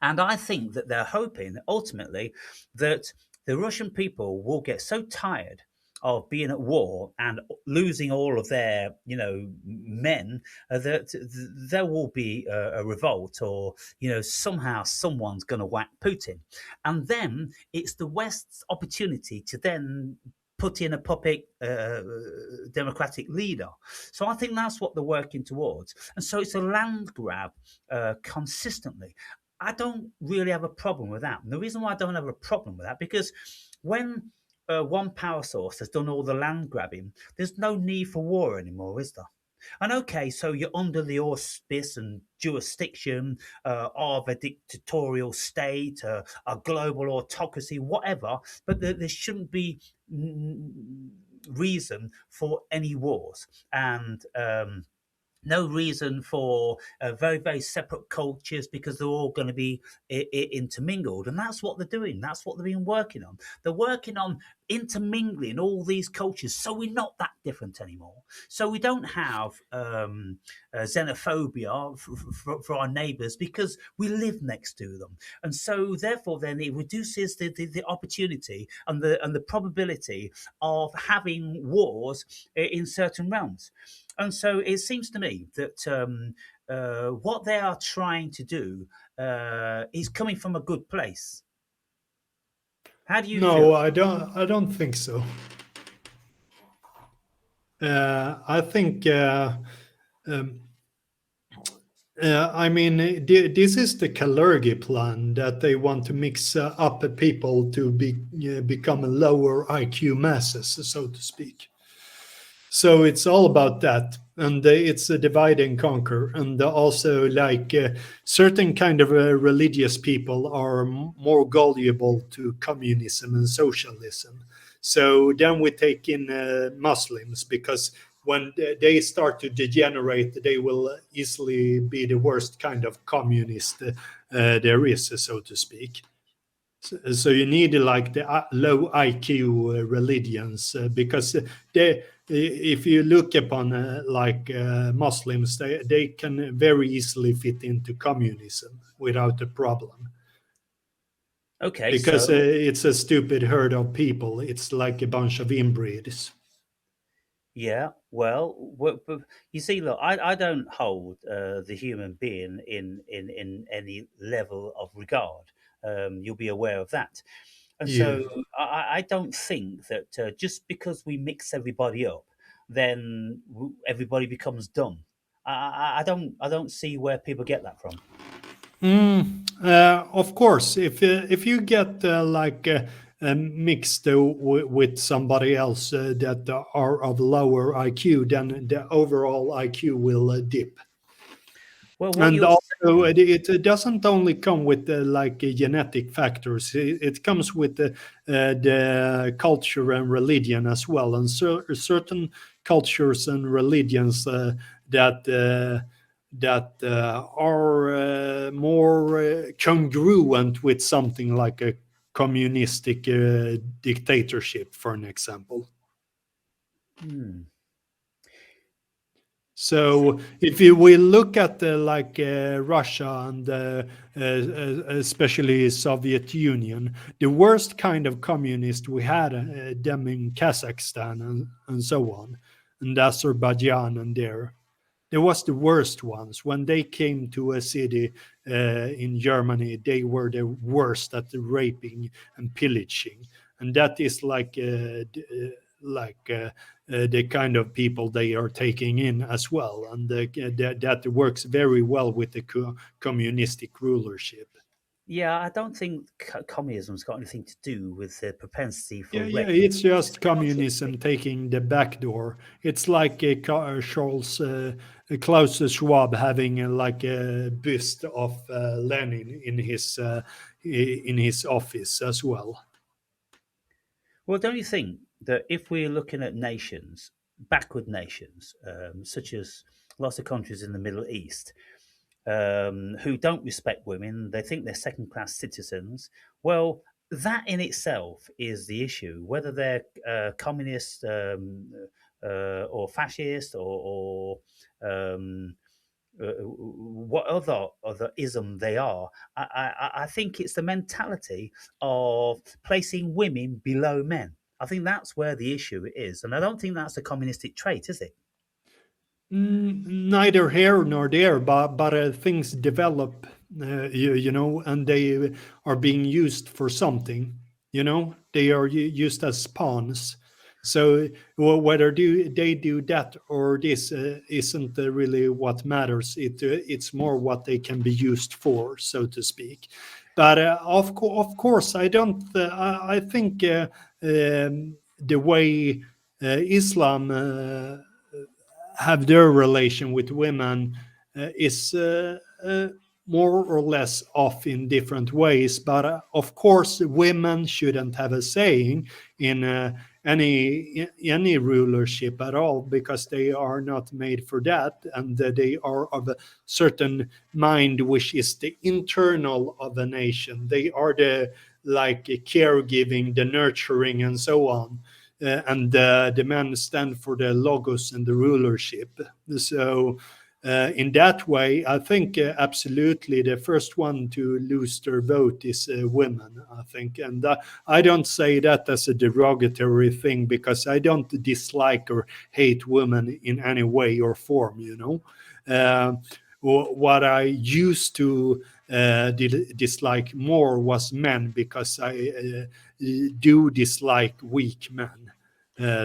And I think that they're hoping ultimately that the Russian people will get so tired of being at war and losing all of their, men, that there will be a revolt, or somehow someone's going to whack Putin, and then it's the West's opportunity to then put in a puppet democratic leader. So I think that's what they're working towards, and so it's a land grab consistently. I don't really have a problem with that. And the reason why I don't have a problem with that, because when one power source has done all the land grabbing, there's no need for war anymore, is there? And okay, so you're under the auspice and jurisdiction of a dictatorial state, a global autocracy, whatever, but there shouldn't be reason for any wars. And no reason for very, very separate cultures because they're all going to be intermingled. And that's what they're doing. That's what they've been working on. They're working on intermingling all these cultures so we're not that different anymore. So we don't have xenophobia for our neighbours because we live next to them. And so therefore then it reduces the opportunity and the probability of having wars in certain realms. And so it seems to me that what they are trying to do is coming from a good place. How do you No, feel? I don't think so. I think um, I mean, this is the Kalergi plan that they want to mix up people to become lower IQ masses, so to speak. So it's all about that, and it's a divide and conquer, and also like certain kind of religious people are more gullible to communism and socialism. So then we take in Muslims because when they start to degenerate, they will easily be the worst kind of communist there is, so to speak. So you need like the low IQ religions because they, if you look upon like Muslims, they can very easily fit into communism without a problem Okay, because so it's a stupid herd of people. It's like a bunch of inbreeds. yeah, well, but you see, look, I don't hold the human being in any level of regard. You'll be aware of that. And Yeah. so I don't think that just because we mix everybody up, then everybody becomes dumb. I don't see where people get that from. Of course, if you get like mixed with somebody else that are of lower IQ, then the overall IQ will dip. Well, what And you're also, saying, it doesn't only come with like genetic factors. It comes with the culture and religion as well. And so, certain cultures and religions that are more congruent with something like a communistic dictatorship, for an example. hmm, So if you will look at like Russia and especially Soviet Union, the worst kind of communist we had them in Kazakhstan and so on, and Azerbaijan and there was the worst ones. When they came to a city in Germany, they were the worst at the raping and pillaging, and that is like the kind of people they are taking in as well, and that works very well with the communistic rulership. yeah, I don't think communism's got anything to do with the propensity for Yeah, yeah, raping. it's It's just a cultural thing. communism taking the back door. It's like Charles Klaus Schwab having like a bust of Lenin in his office as well. Well, don't you think that if we're looking at nations, backward nations, such as lots of countries in the Middle East, who don't respect women, they think they're second class citizens, well, that in itself is the issue. Whether they're communist or fascist or what other ism they are, I think it's the mentality of placing women below men. I think that's where the issue is, and I don't think that's a communistic trait, is it? Neither here nor there, but things develop, you know, and they are being used for something. You know, they are used as pawns. So whether they do that or this isn't really what matters. It's more what they can be used for, so to speak. But of course, I don't. I think the way Islam have their relation with women is more or less off in different ways. But of course, women shouldn't have a saying in any rulership at all, because they are not made for that, and they are of a certain mind which is the internal of a nation. They are the like caregiving, the nurturing, and so on. And the men stand for the logos and the rulership. So in that way, I think absolutely the first one to lose their vote is women, I think. And I don't say that as a derogatory thing, because I don't dislike or hate women in any way or form, you know. What I used to dislike more was men, because I do dislike weak men,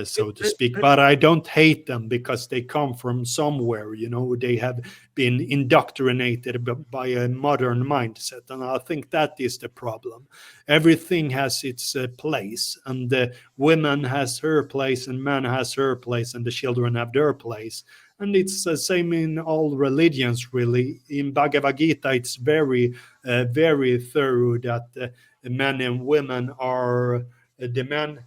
so to speak. But I don't hate them, because they come from somewhere, you know. They have been indoctrinated by a modern mindset, and I think that is the problem. Everything has its place, and women has her place, and man has her place, and the children have their place. And it's the same in all religions, really. In Bhagavad Gita, it's very thorough that men and women are the man.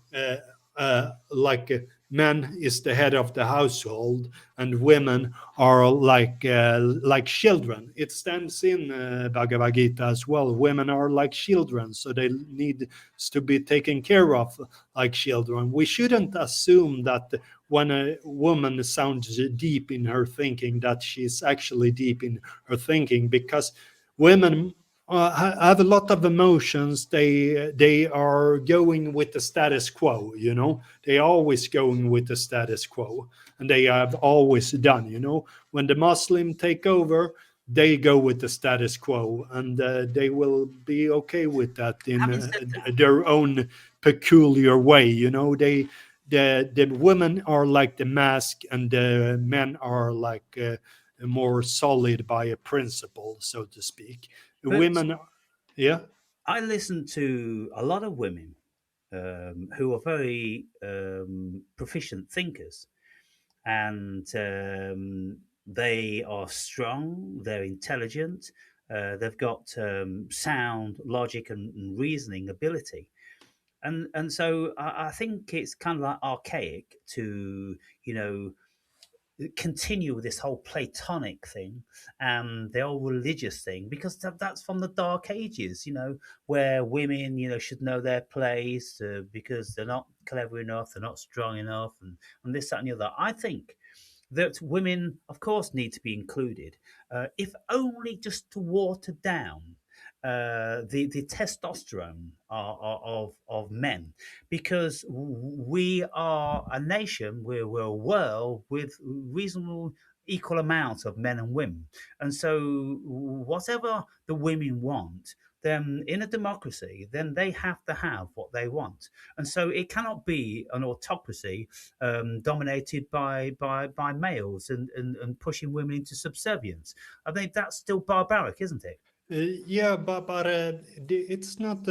Like man is the head of the household, and women are like children. It stands in Bhagavad Gita as well. Women are like children, so they need to be taken care of like children. We shouldn't assume that when a woman sounds deep in her thinking, that she's actually deep in her thinking, because women have a lot of emotions. They are going with the status quo, you know. They always going with the status quo, and they have always done, you know. When the Muslim take over, they go with the status quo, and they will be okay with that in Having said that, their own peculiar way, you know. The women are like the mask, and the men are like more solid by a principle, so to speak. but Women, yeah. I listen to a lot of women who are very proficient thinkers, and they are strong, they're intelligent, they've got sound logic and reasoning ability. And so I think it's kind of like archaic to, you know, continue with this whole Platonic thing and the whole religious thing, because that's from the Dark Ages, you know, where women, you know, should know their place because they're not clever enough, they're not strong enough, and this, that, and the other. I think that women, of course, need to be included, if only just to water down the testosterone of men, because we are a nation, we're a world with reasonable equal amounts of men and women, and so whatever the women want, then in a democracy, then they have to have what they want, and so it cannot be an autocracy dominated by males and pushing women into subservience. I think that's still barbaric, isn't it? Yeah, but it's not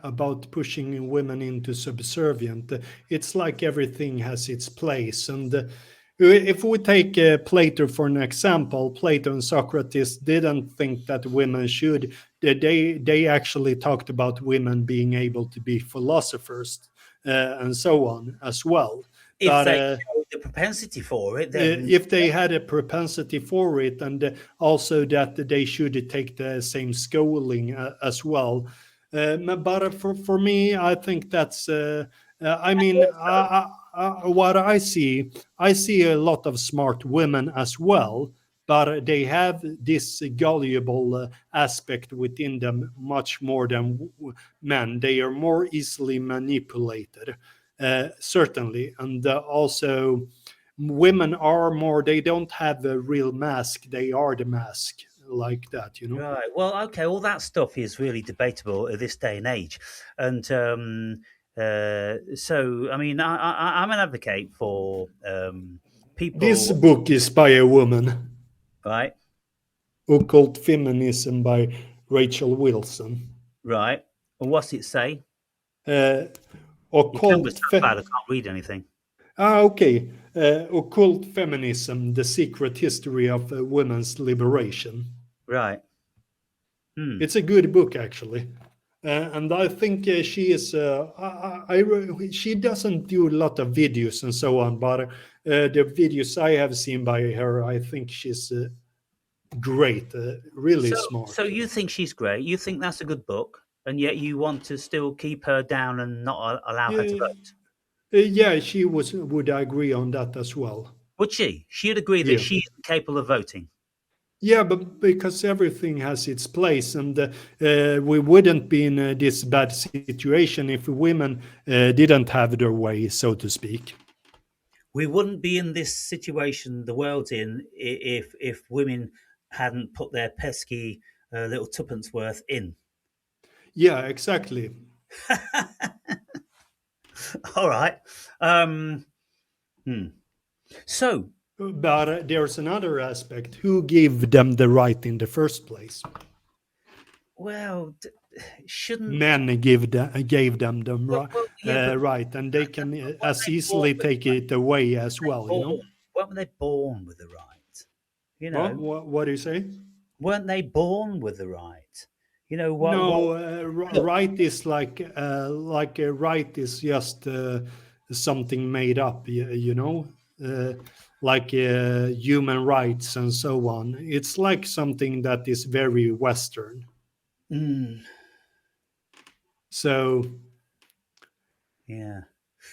about pushing women into subservient. It's like everything has its place. And if we take Plato for an example, Plato and Socrates didn't think that women should. They actually talked about women being able to be philosophers and so on as well. If But they show the propensity for it, then if they had a propensity for it, and also that they should take the same schooling as well. But for me, I think that's. I mean, what I see a lot of smart women as well, but they have this gullible aspect within them much more than men. They are more easily manipulated, certainly, and also women are more. They don't have a real mask. They are the mask, like that, you know. right. Well, okay, all that stuff is really debatable at this day and age, and so I mean, I'm an advocate for This people, book is by a woman. right, Occult Feminism by Rachel Wilson. right. And what's it say? uh, Your camera's occult so fe- bad I can't read anything. Ah, okay. Occult Feminism: The Secret History of Women's Liberation. Right. Hmm. It's a good book, actually. And I think she is. She doesn't do a lot of videos and so on, but the videos I have seen by her, I think she's great, really So smart. you think she's great? You think that's a good book, and yet you want to still keep her down and not allow her to Yeah, vote? yeah, she would agree on that as well. Would she? She'd agree that Yeah. she isn't capable of voting. Yeah, but because everything has its place, and we wouldn't be in this bad situation if women didn't have their way, so to speak. We wouldn't be in this situation the world's in if women hadn't put their pesky little tuppence worth in. Yeah, exactly. All right. Um, hmm. So, But there's another aspect. Who gave them the right in the first place? well, shouldn't Men gave them the yeah, but right, and they can weren't as they born easily with the take it away as well, you know? born? Weren't they born with the right? You know, What do you say? weren't they born with the right? You know what? No, Look, right is like a right is just something made up, you know, uh, like human rights and so on. It's like something that is very Western. mm, So yeah.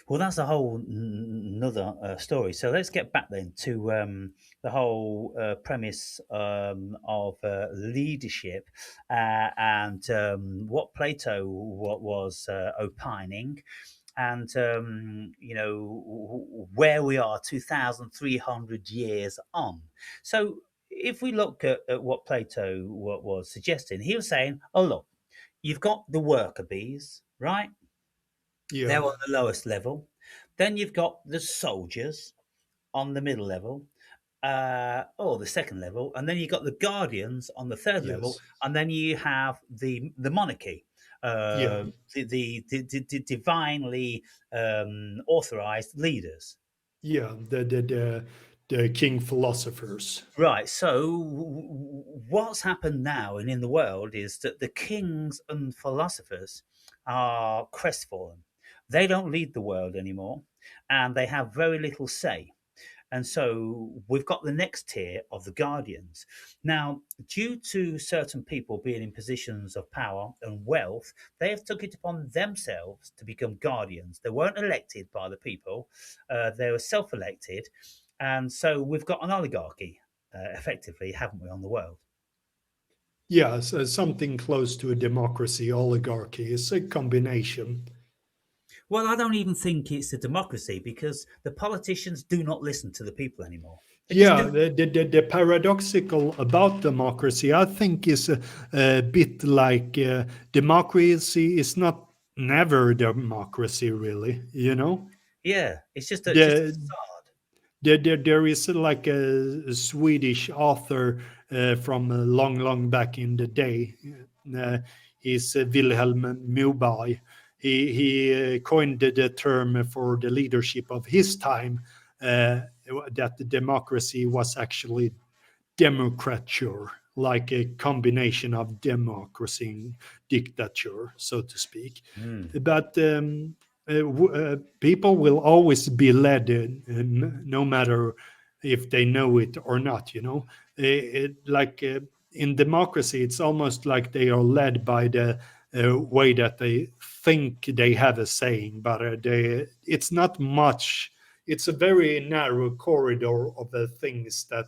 Well, that's a whole another story. So let's get back then to the whole premise of leadership and what Plato was opining, and where we are 2,300 years on. So if we look at what Plato was suggesting, he was saying, "Oh, look, you've got the worker bees, right? yeah, They're on the lowest level. Then you've got the soldiers on the middle level, or the second level, and then you've got the guardians on the third level, yes, and then you have the monarchy, yeah, the divinely authorized leaders. yeah, the king philosophers. Right. So what's happened now and in the world is that the kings and philosophers are crestfallen. They don't lead the world anymore, and they have very little say. And so we've got the next tier of the guardians. Now, due to certain people being in positions of power and wealth, they have took it upon themselves to become guardians. They weren't elected by the people; they were self-elected, and so we've got an oligarchy, effectively, haven't we, on the world? Yeah, so something close to a democracy oligarchy is a combination. Well, I don't even think it's a democracy because the politicians do not listen to the people anymore. They just Yeah, do. the paradoxical about democracy, I think, is a bit like democracy is not never democracy, really. You know, Yeah, it's just a the, facade. there is like a Swedish author from long, long back in the day. Uh, he's Wilhelm Moberg. He coined the term for the leadership of his time, that the democracy was actually democrature, like a combination of democracy and dictature, so to speak. Mm. But people will always be led, no matter if they know it or not. You know, like in democracy, it's almost like they are led by the way that they think they have a saying, but it's not much. It's a very narrow corridor of the things that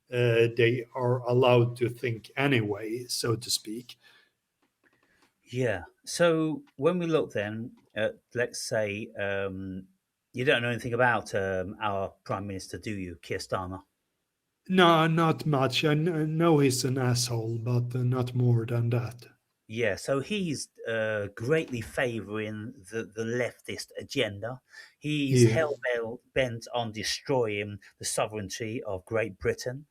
they are allowed to think anyway, so to speak. Yeah. So when we look then at, let's say, you don't know anything about our Prime Minister, do you, Keir Starmer? No, not much. I know he's an asshole, but not more than that. Yeah, so he's greatly favouring the leftist agenda. He's Yeah, hell bent on destroying the sovereignty of Great Britain.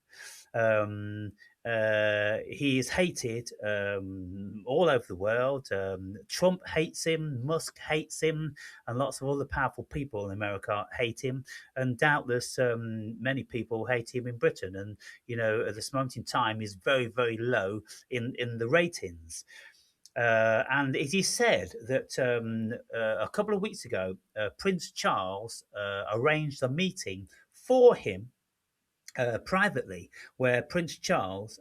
Um, He is hated all over the world. Trump hates him, Musk hates him, and lots of other powerful people in America hate him. And doubtless, many people hate him in Britain. And at this moment in time, he's very, very low in the ratings. And it is said that a couple of weeks ago, Prince Charles arranged a meeting for him privately, where King Charles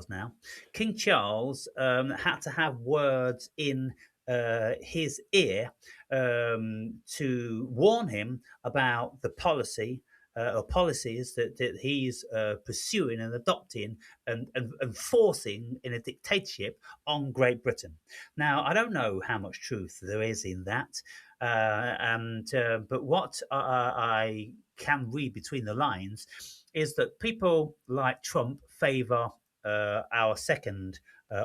now, King Charles had to have words in his ear to warn him about the policy or policies that he's pursuing and adopting and forcing in a dictatorship on Great Britain. Now, I don't know how much truth there is in that, but what I can read between the lines is that people like Trump favour our second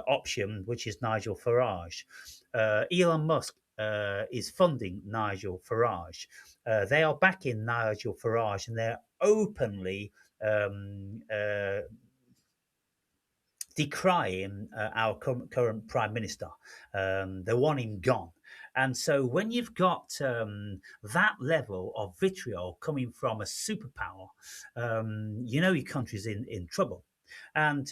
option, which is Nigel Farage. Elon Musk is funding Nigel Farage. They are backing Nigel Farage, and they're openly decrying our current prime minister. They want him gone. And so when you've got that level of vitriol coming from a superpower, your country's in trouble. And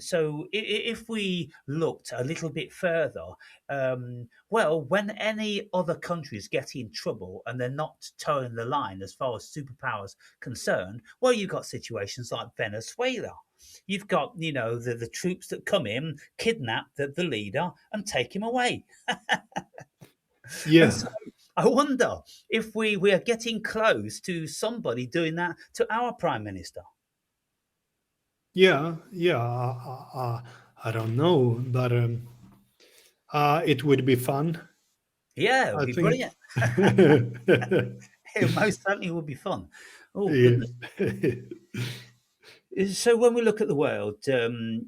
so if we looked a little bit further, well, when any other countries get in trouble and they're not towing the line as far as superpowers concerned, well, you've got situations like Venezuela. You've got, the troops that come in, kidnap the leader, and take him away. And Yeah, so I wonder if we are getting close to somebody doing that to our prime minister. yeah. I don't know, but it would be fun. Yeah, it would I be think. brilliant. It most certainly would be fun. Oh Yeah. goodness! So when we look at the world, do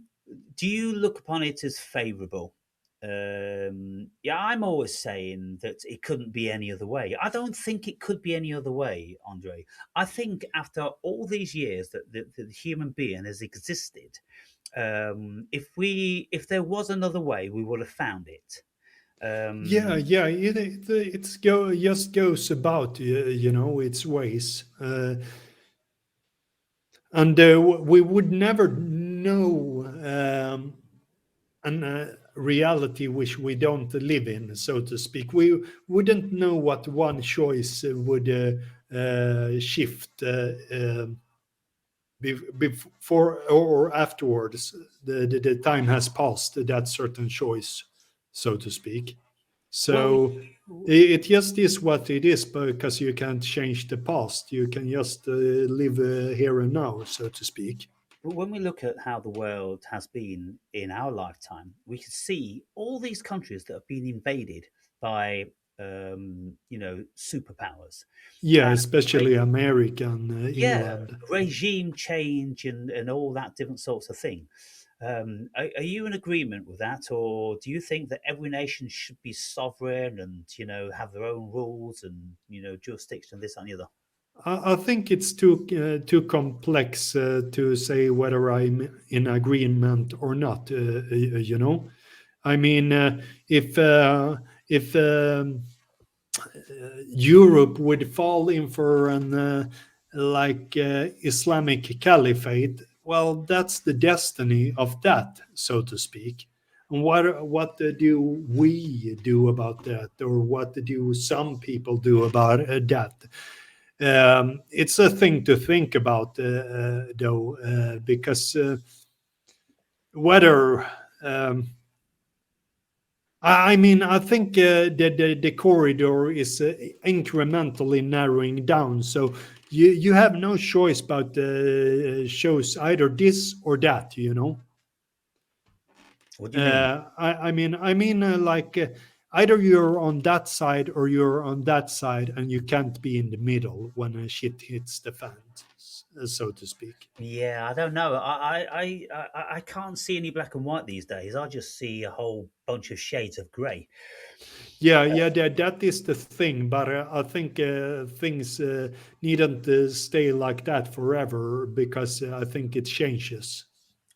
you look upon it as favourable? Yeah, I'm always saying that it couldn't be any other way. I don't think it could be any other way, Andre. I think after all these years that the human being has existed, if there was another way, we would have found it. Yeah, Um, yeah. It's just goes about its ways, and we would never know an reality which we don't live in, so to speak. We wouldn't know what one choice would shift before or afterwards. The time has passed that certain choice, so to speak. well, So it just is what it is because you can't change the past. You can just live here and now, so to speak. but when we look at how the world has been in our lifetime, we can see all these countries that have been invaded by, superpowers. Yeah, And especially America and yeah, England. regime change and all that different sorts of thing. Are you in agreement with that, or do you think that every nation should be sovereign and have their own rules and jurisdiction, this and the other? I think it's too complex to say whether I'm in agreement or not. I mean, if Europe would fall in for an Islamic caliphate, well, that's the destiny of that, so to speak. And what do we do about that, or what do some people do about that? It's a thing to think about, though, because whether I mean, I think the corridor is incrementally narrowing down. So you have no choice about shows either this or that. What do you mean? Either you're on that side or you're on that side, and you can't be in the middle when shit hits the fan, so to speak. Yeah, I don't know. I can't see any black and white these days. I just see a whole bunch of shades of grey. Yeah, that is the thing. But I think things needn't stay like that forever because I think it changes.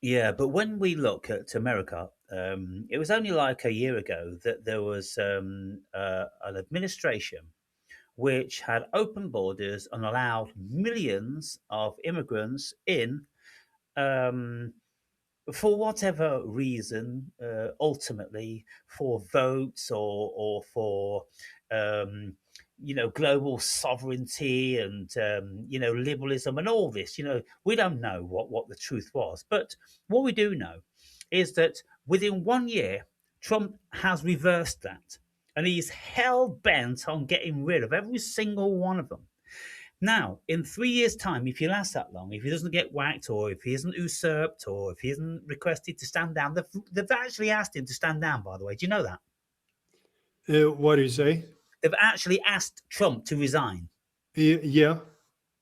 Yeah, but when we look at America, it was only like a year ago that there was an administration which had open borders and allowed millions of immigrants in, um, for whatever reason, ultimately for votes or for um, global sovereignty and liberalism and all this. We don't know what the truth was, but what we do know is that within 1 year, Trump has reversed that, and he's hell bent on getting rid of every single one of them. Now, in 3 years' time, if he lasts that long, if he doesn't get whacked, or if he isn't usurped, or if he isn't requested to stand down, they've actually asked him to stand down, by the way. Do you know that? What do you say? They've actually asked Trump to resign. Yeah.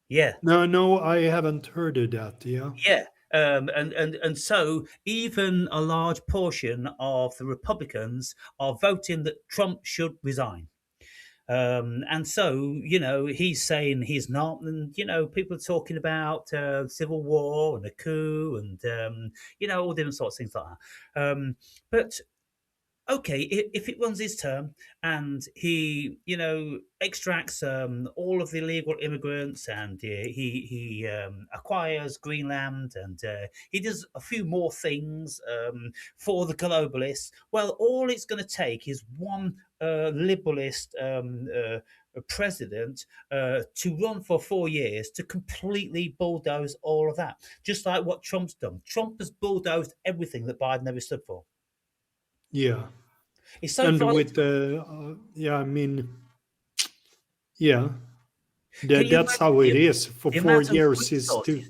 Yeah, No, no, I haven't heard of that. Yeah. yeah. And so even a large portion of the Republicans are voting that Trump should resign. And so, he's saying he's not, and people are talking about civil war and a coup, and all different sorts of things like that. But okay, if it runs his term and he, extracts all of the illegal immigrants, and he acquires Greenland, and he does a few more things for the globalists. Well, all it's going to take is one liberalist president to run for 4 years to completely bulldoze all of that, just like what Trump's done. Trump has bulldozed everything that Biden ever stood for. Yeah. It's so And with violent. yeah, I mean, yeah, Can you that's imagine how it is. For the four amount of years is to.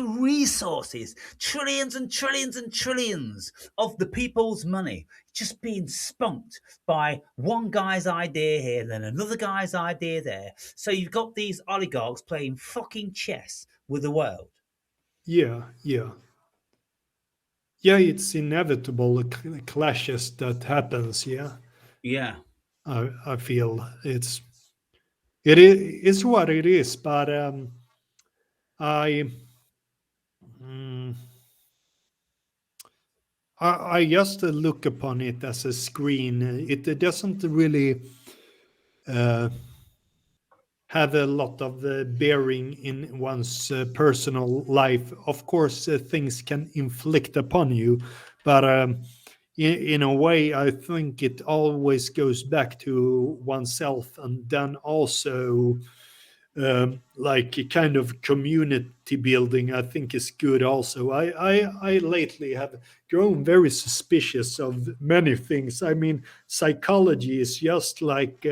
resources, trillions and trillions and trillions of the people's money just being spunked by one guy's idea here, then another guy's idea there. So you've got these oligarchs playing fucking chess with the world. Yeah, yeah, yeah. It's inevitable clashes that happens. Yeah, Yeah. I feel it's what it is. But I. Mm, I just look upon it as a screen. It doesn't really uh, have a lot of bearing in one's personal life. Of course, things can inflict upon you, but in a way, I think it always goes back to oneself, and then also like a kind of community building. I think is good. Also, I lately have grown very suspicious of many things. I mean, psychology is just like.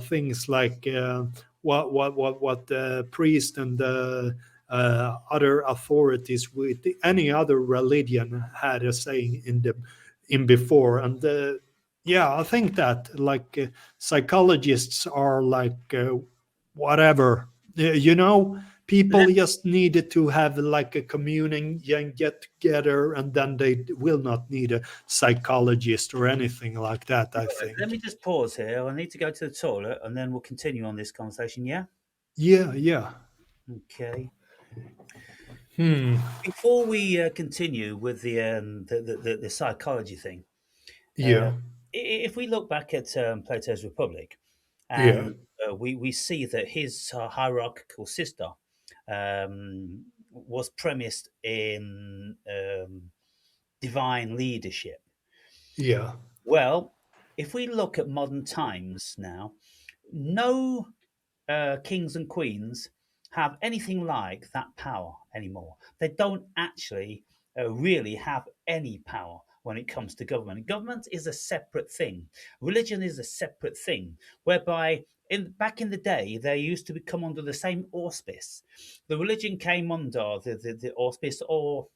Things like what the priest and the other authorities with any other religion had a saying in before, and yeah, I think that like psychologists are like whatever, people Let, just needed to have like a communing and get together, and then they will not need a psychologist or anything like that, I let think. me just pause here. I need to go to the toilet and then we'll continue on this conversation. Yeah? Yeah, yeah. Okay. Hmm. Before we continue with the psychology thing, uh, Yeah, if we look back at Plato's Republic, yeah, and we see that his hierarchical system was premised in divine leadership. yeah, Well, if we look at modern times now, no kings and queens have anything like that power anymore. They don't actually really have any power when it comes to government. Government is a separate thing. Religion is a separate thing, whereby back in the day they used to come under the same auspice. The religion came under the auspice, or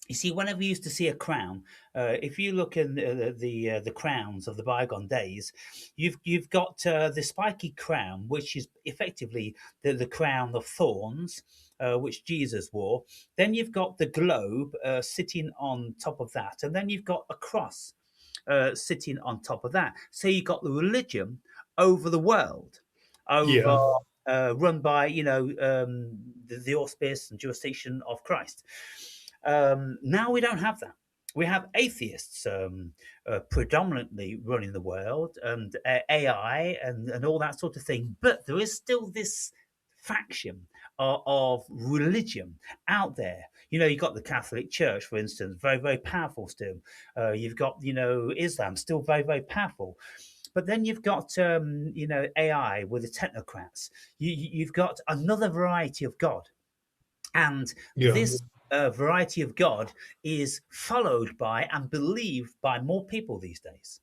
you see, whenever you used to see a crown, if you look in the crowns of the bygone days, you've got the spiky crown, which is effectively the crown of thorns, which Jesus wore. Then you've got the globe sitting on top of that, and then you've got a cross sitting on top of that. So you've got the religion over the world, over yeah, run by the auspice and jurisdiction of Christ. Now we don't have that. We have atheists predominantly running the world, and AI and all that sort of thing. But there is still this faction of religion out there. You know, you've got the Catholic Church, for instance, very, very powerful still. You've got, Islam, still very, very powerful. But then you've got, AI with the technocrats. You've got another variety of God. And Yeah. this variety of God is followed by and believed by more people these days.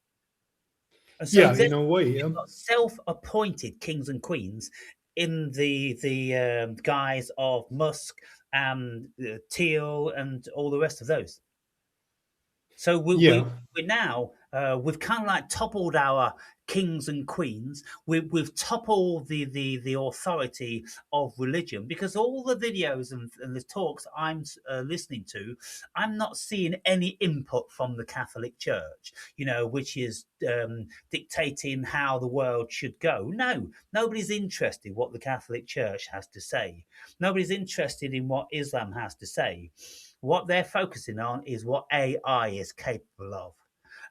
And so Yeah, then in a way. Yeah. you've got self-appointed kings and queens in the guise of Musk and Teal and all the rest of those. So Yeah. we're now we've kind of like toppled our kings and queens. We've toppled the authority of religion, because all the videos and the talks I'm listening to, I'm not seeing any input from the Catholic Church. Which is dictating how the world should go. No, nobody's interested what the Catholic Church has to say. Nobody's interested in what Islam has to say. What they're focusing on is what AI is capable of,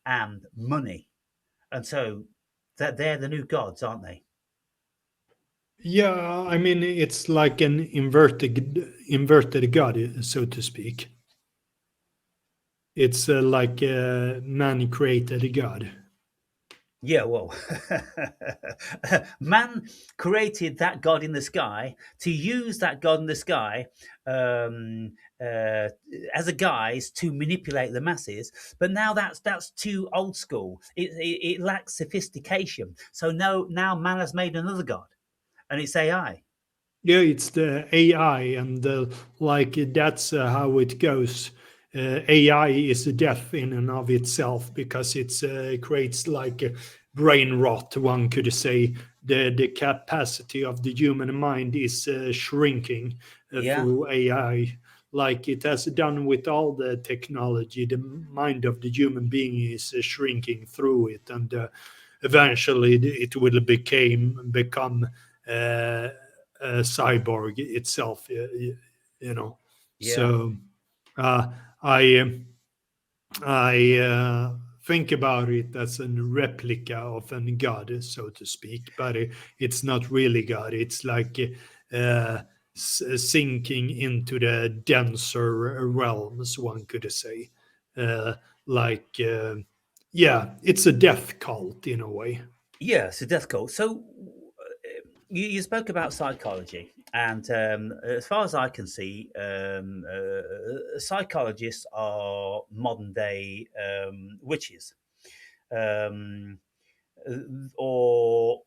and money. And so that they're the new gods, aren't they? Yeah, I mean, it's like an inverted god, so to speak. It's like a man created god. Yeah, well, man created that God in the sky to use that God in the sky um, uh, as a guise to manipulate the masses. But now that's too old school. It lacks sophistication. So now man has made another God, and it's AI. Yeah, it's the AI, and like that's how it goes. AI is a death in and of itself because it creates like a brain rot. One could say the capacity of the human mind is shrinking Yeah, through AI, like it has done with all the technology. The mind of the human being is shrinking through it, and eventually it will become. Uh, cyborg itself, you know. yeah. So uh, I think about it as a replica of a god, so to speak, but it's not really God. It's like sinking into the denser realms, one could say. Uh, like, yeah, it's a death cult in a way. Yeah, so death cult. So you spoke about psychology, and as far as I can see, psychologists are modern day witches, um, or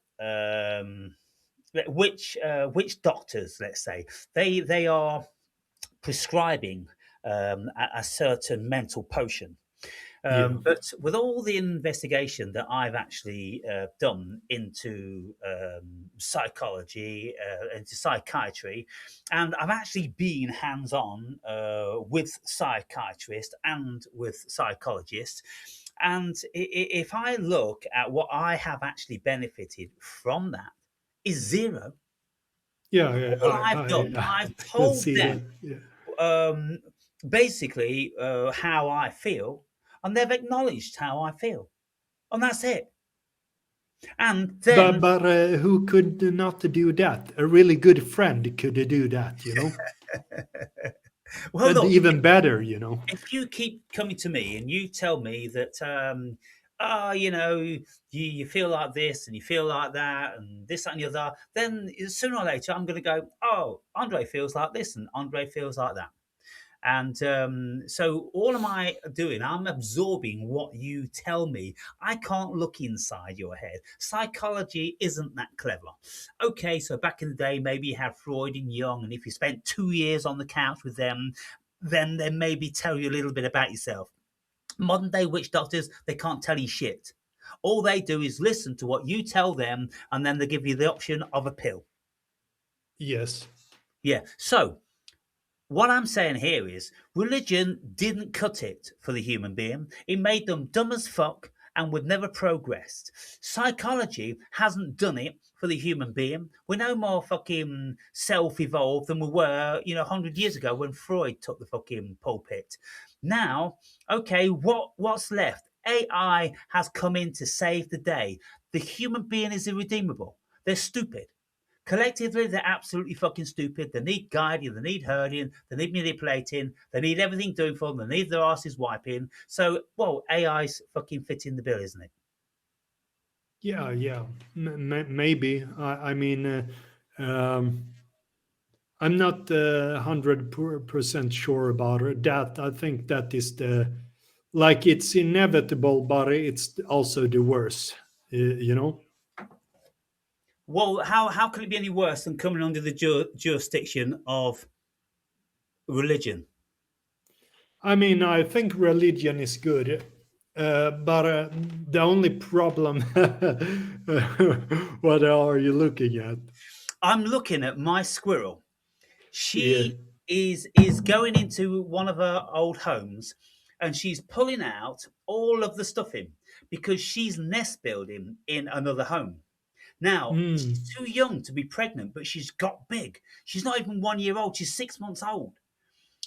witch doctors. Let's say they are prescribing a certain mental potion. Yeah. But with all the investigation that I've actually done into psychology, into psychiatry, and I've actually been hands on with psychiatrists and with psychologists. And if I look at what I have actually benefited from that, is zero. Yeah, yeah, All I've done, I've I can told see that. them Yeah. um, basically how I feel, and they've acknowledged how I feel, and that's it. And But then, who could not do that? A really good friend could do that, well, And look, even better. if you keep coming to me and you tell me that, you feel like this and you feel like that and this that, and the other, then sooner or later I'm going to go, oh, Andre feels like this and Andre feels like that. And so, all am I doing? I'm absorbing what you tell me. I can't look inside your head. Psychology isn't that clever. Okay, so back in the day, maybe you had Freud and Jung, and if you spent 2 years on the couch with them, then they maybe tell you a little bit about yourself. Modern day witch doctors, they can't tell you shit. All they do is listen to what you tell them, and then they give you the option of a pill. Yes. Yeah. So, what I'm saying here is religion didn't cut it for the human being. It made them dumb as fuck and we've never progressed. Psychology hasn't done it for the human being. We're no more fucking self-evolved than we were, 100 years ago when Freud took the fucking pulpit. Now, okay, what's left? AI has come in to save the day. The human being is irredeemable. They're stupid. Collectively, they're absolutely fucking stupid. They need guiding, they need herding, they need manipulating, they need everything doing for them, they need their asses wiping. So, well, AI's fucking fitting the bill, isn't it? Yeah, yeah, maybe. I mean, I'm not 100% sure about it. That I think that is the like it's inevitable, but it's also the worst. You know. Well, how can it be any worse than coming under the jurisdiction of religion? I mean, I think religion is good, but the only problem. What are you looking at? I'm looking at my squirrel. Yeah. She is going into one of her old homes and she's pulling out all of the stuffing because she's nest building in another home. Now, she's Mm, too young to be pregnant, but she's got big. She's not even 1 year old, she's 6 months old.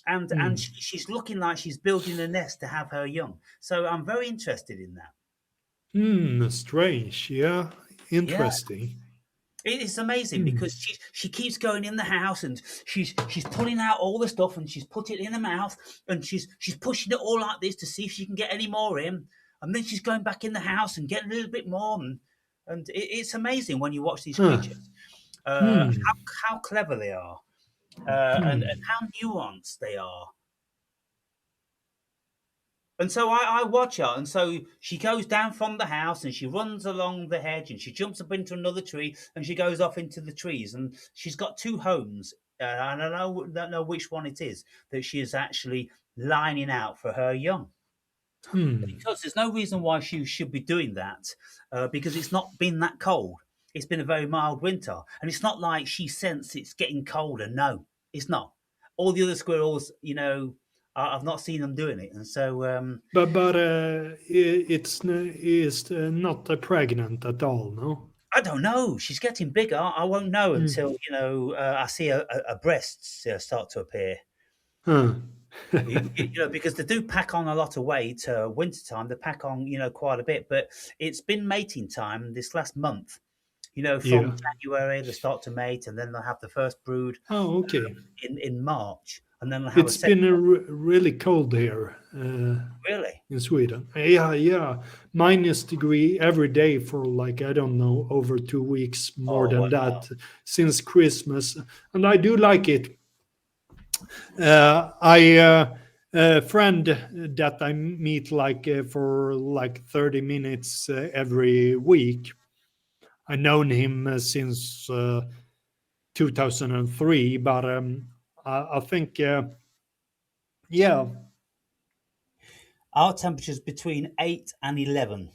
And mm, she's looking like she's building a nest to have her young. So I'm very interested in that. strange. Yeah. Yeah. Interesting. It is amazing Mm, because she keeps going in the house and she's pulling out all the stuff and she's put it in her mouth and she's pushing it all like this to see if she can get any more in, and then she's going back in the house and getting a little bit more, and it's amazing when you watch these huh. creatures, Hmm. how clever they are, and Hmm. how nuanced they are. And so I watch her, and so she goes down from the house and she runs along the hedge and she jumps up into another tree and she goes off into the trees. And she's got two homes, and I don't know which one it is that she is actually lining out for her young. Hmm. Because there's no reason why she should be doing that, because it's not been that cold. It's been a very mild winter, and it's not like she senses it's getting colder. No, it's not. All the other squirrels, I've not seen them doing it, and so But it's not pregnant at all. No. I don't know. She's getting bigger. I won't know Hmm. until I see a breasts start to appear. Huh. Because they do pack on a lot of weight. Wintertime, they pack on quite a bit. But it's been mating time this last month. From Yeah. January they start to mate, and then they'll have the first brood Oh, okay. in March, and then they'll have a It's second. been really cold here Really? in Sweden. Yeah, yeah. -degree every day for like, I don't know, over 2 weeks, more Oh than wow! that since Christmas. And I do like it. A friend that I meet like for like 30 minutes every week. I known him since 2003, but I think, yeah. Our temperature's between 8 and 11.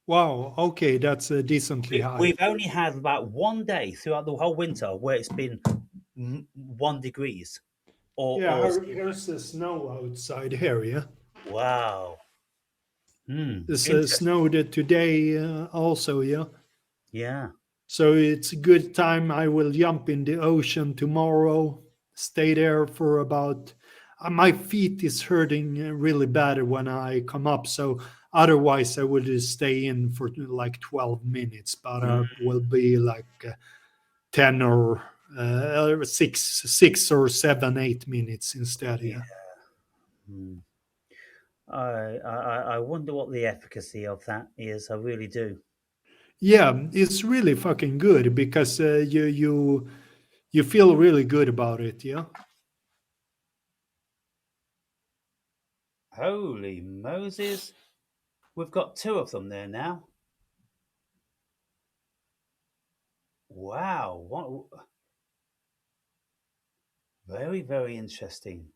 Wow. Okay, that's decently high. We've only had about one day throughout the whole winter where it's been 1 degrees Yeah, or here's the snow outside here. Yeah, wow. it's Interesting. snowed today also. Yeah, Yeah. so it's a good time. I will jump in the ocean tomorrow. Stay there for about. My feet is hurting really bad when I come up. So otherwise, I would stay in for like 12 minutes, but will be like 10 or 6 or 7, 8 minutes instead. Yeah. Yeah. Mm. I wonder what the efficacy of that is. I really do. Yeah, it's really fucking good because you feel really good about it. Yeah. Holy Moses. We've got two of them there now. Wow. Very, very interesting.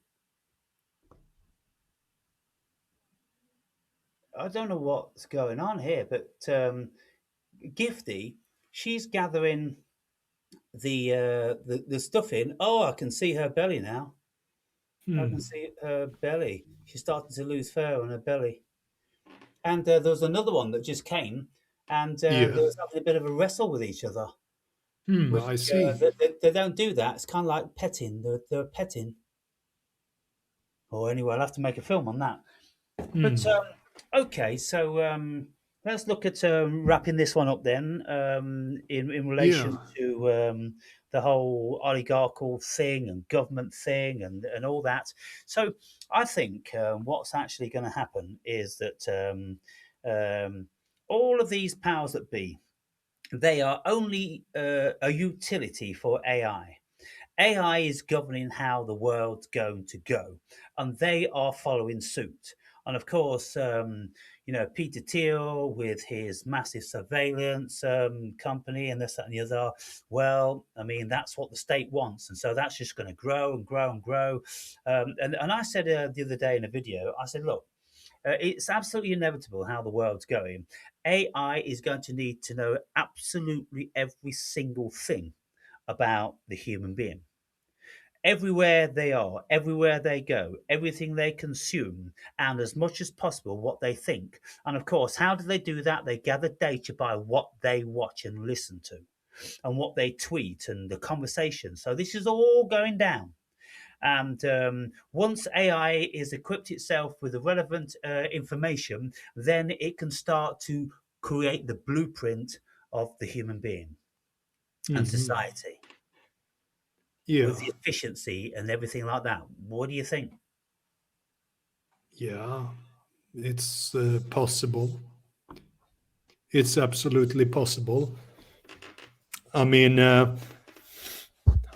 I don't know what's going on here, but Gifty, she's gathering the stuff in. Oh, I can see her belly now. I can Hmm. see her belly. She's starting to lose fur on her belly. And there was another one that just came, and Yeah. they was having a bit of a wrestle with each other, which I see. they don't do that. It's kind of like petting. They're petting. Or anyway, I'll have to make a film on that. But Hmm. okay, so let's look at wrapping this one up then, in Yeah. relation to the whole oligarchical thing and government thing and all that. So I think what's actually going to happen is that um, all of these powers that be, they are only a utility for AI. AI is governing how the world's going to go, and they are following suit. And of course, Peter Thiel with his massive surveillance company and this, that, and the other. Well, I mean, that's what the state wants. And so that's just going to grow and grow and grow. And I said the other day in a video, I said, look, it's absolutely inevitable how the world's going. AI is going to need to know absolutely every single thing about the human being. Everywhere they are, everywhere they go, everything they consume, and as much as possible what they think. And of course, how do they do that? They gather data by what they watch and listen to, and what they tweet and the conversation. So this is all going down. And once AI is equipped itself with the relevant information, then it can start to create the blueprint of the human being and Hmm. society with Yeah. the efficiency and everything like that. What do you think? Yeah. It's possible. It's absolutely possible. I mean,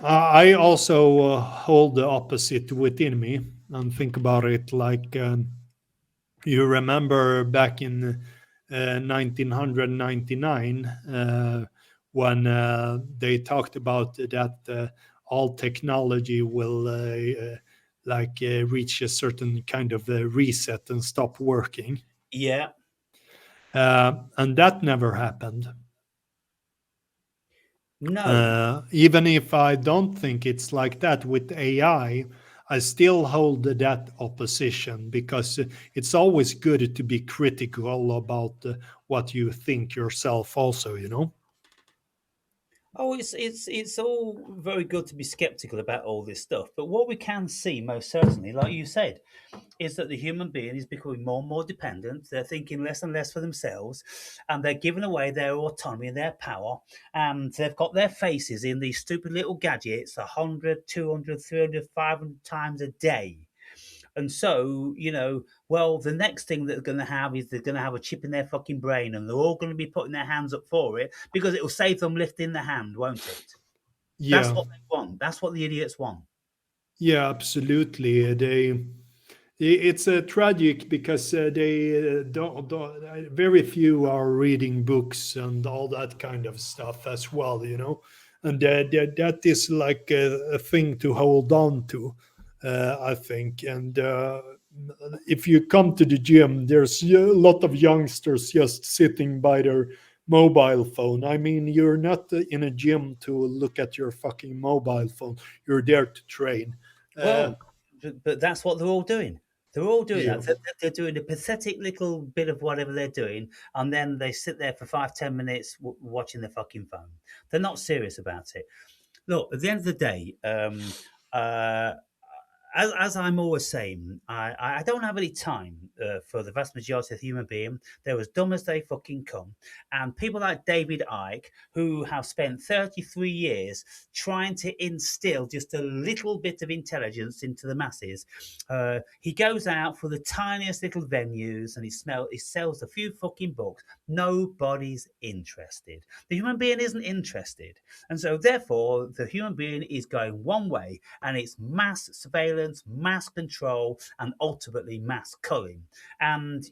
I also hold the opposite within me and think about it like you remember back in 1999 when they talked about that all technology will reach a certain kind of reset and stop working. Yeah, And that never happened. no. Even if I don't think it's like that with AI, I still hold that opposition because it's always good to be critical about what you think yourself, also, you know? Oh, it's all very good to be skeptical about all this stuff, but what we can see most certainly, like you said, is that the human being is becoming more and more dependent. They're thinking less and less for themselves, and they're giving away their autonomy and their power. And they've got their faces in these stupid little gadgets 100, 200, 300, 500 times a day. And so, well, the next thing that they're going to have is they're going to have a chip in their fucking brain, and they're all going to be putting their hands up for it because it will save them lifting the hand, won't it? That's Yeah, what they want. That's what the idiots want. yeah, absolutely. It's tragic because they don't very few are reading books and all that kind of stuff as well, you know, and that is like a thing to hold on to, I think. And if you come to the gym, there's a lot of youngsters just sitting by their mobile phone. I mean, you're not in a gym to look at your fucking mobile phone. You're there to train. Uh, Well, but that's what they're all doing. They're all doing yeah. that. They're doing a pathetic little bit of whatever they're doing, and then they sit there for 5, 10 minutes watching their fucking phone. They're not serious about it. Look, at the end of the day, uh, as I'm always saying, I don't have any time for the vast majority of the human being. They're as dumb as they fucking come. And people like David Icke, who have spent 33 years trying to instill just a little bit of intelligence into the masses, he goes out for the tiniest little venues and he sells a few fucking books. Nobody's interested. The human being isn't interested. And so, therefore, the human being is going one way, and it's mass surveillance, mass control, and ultimately mass culling. And,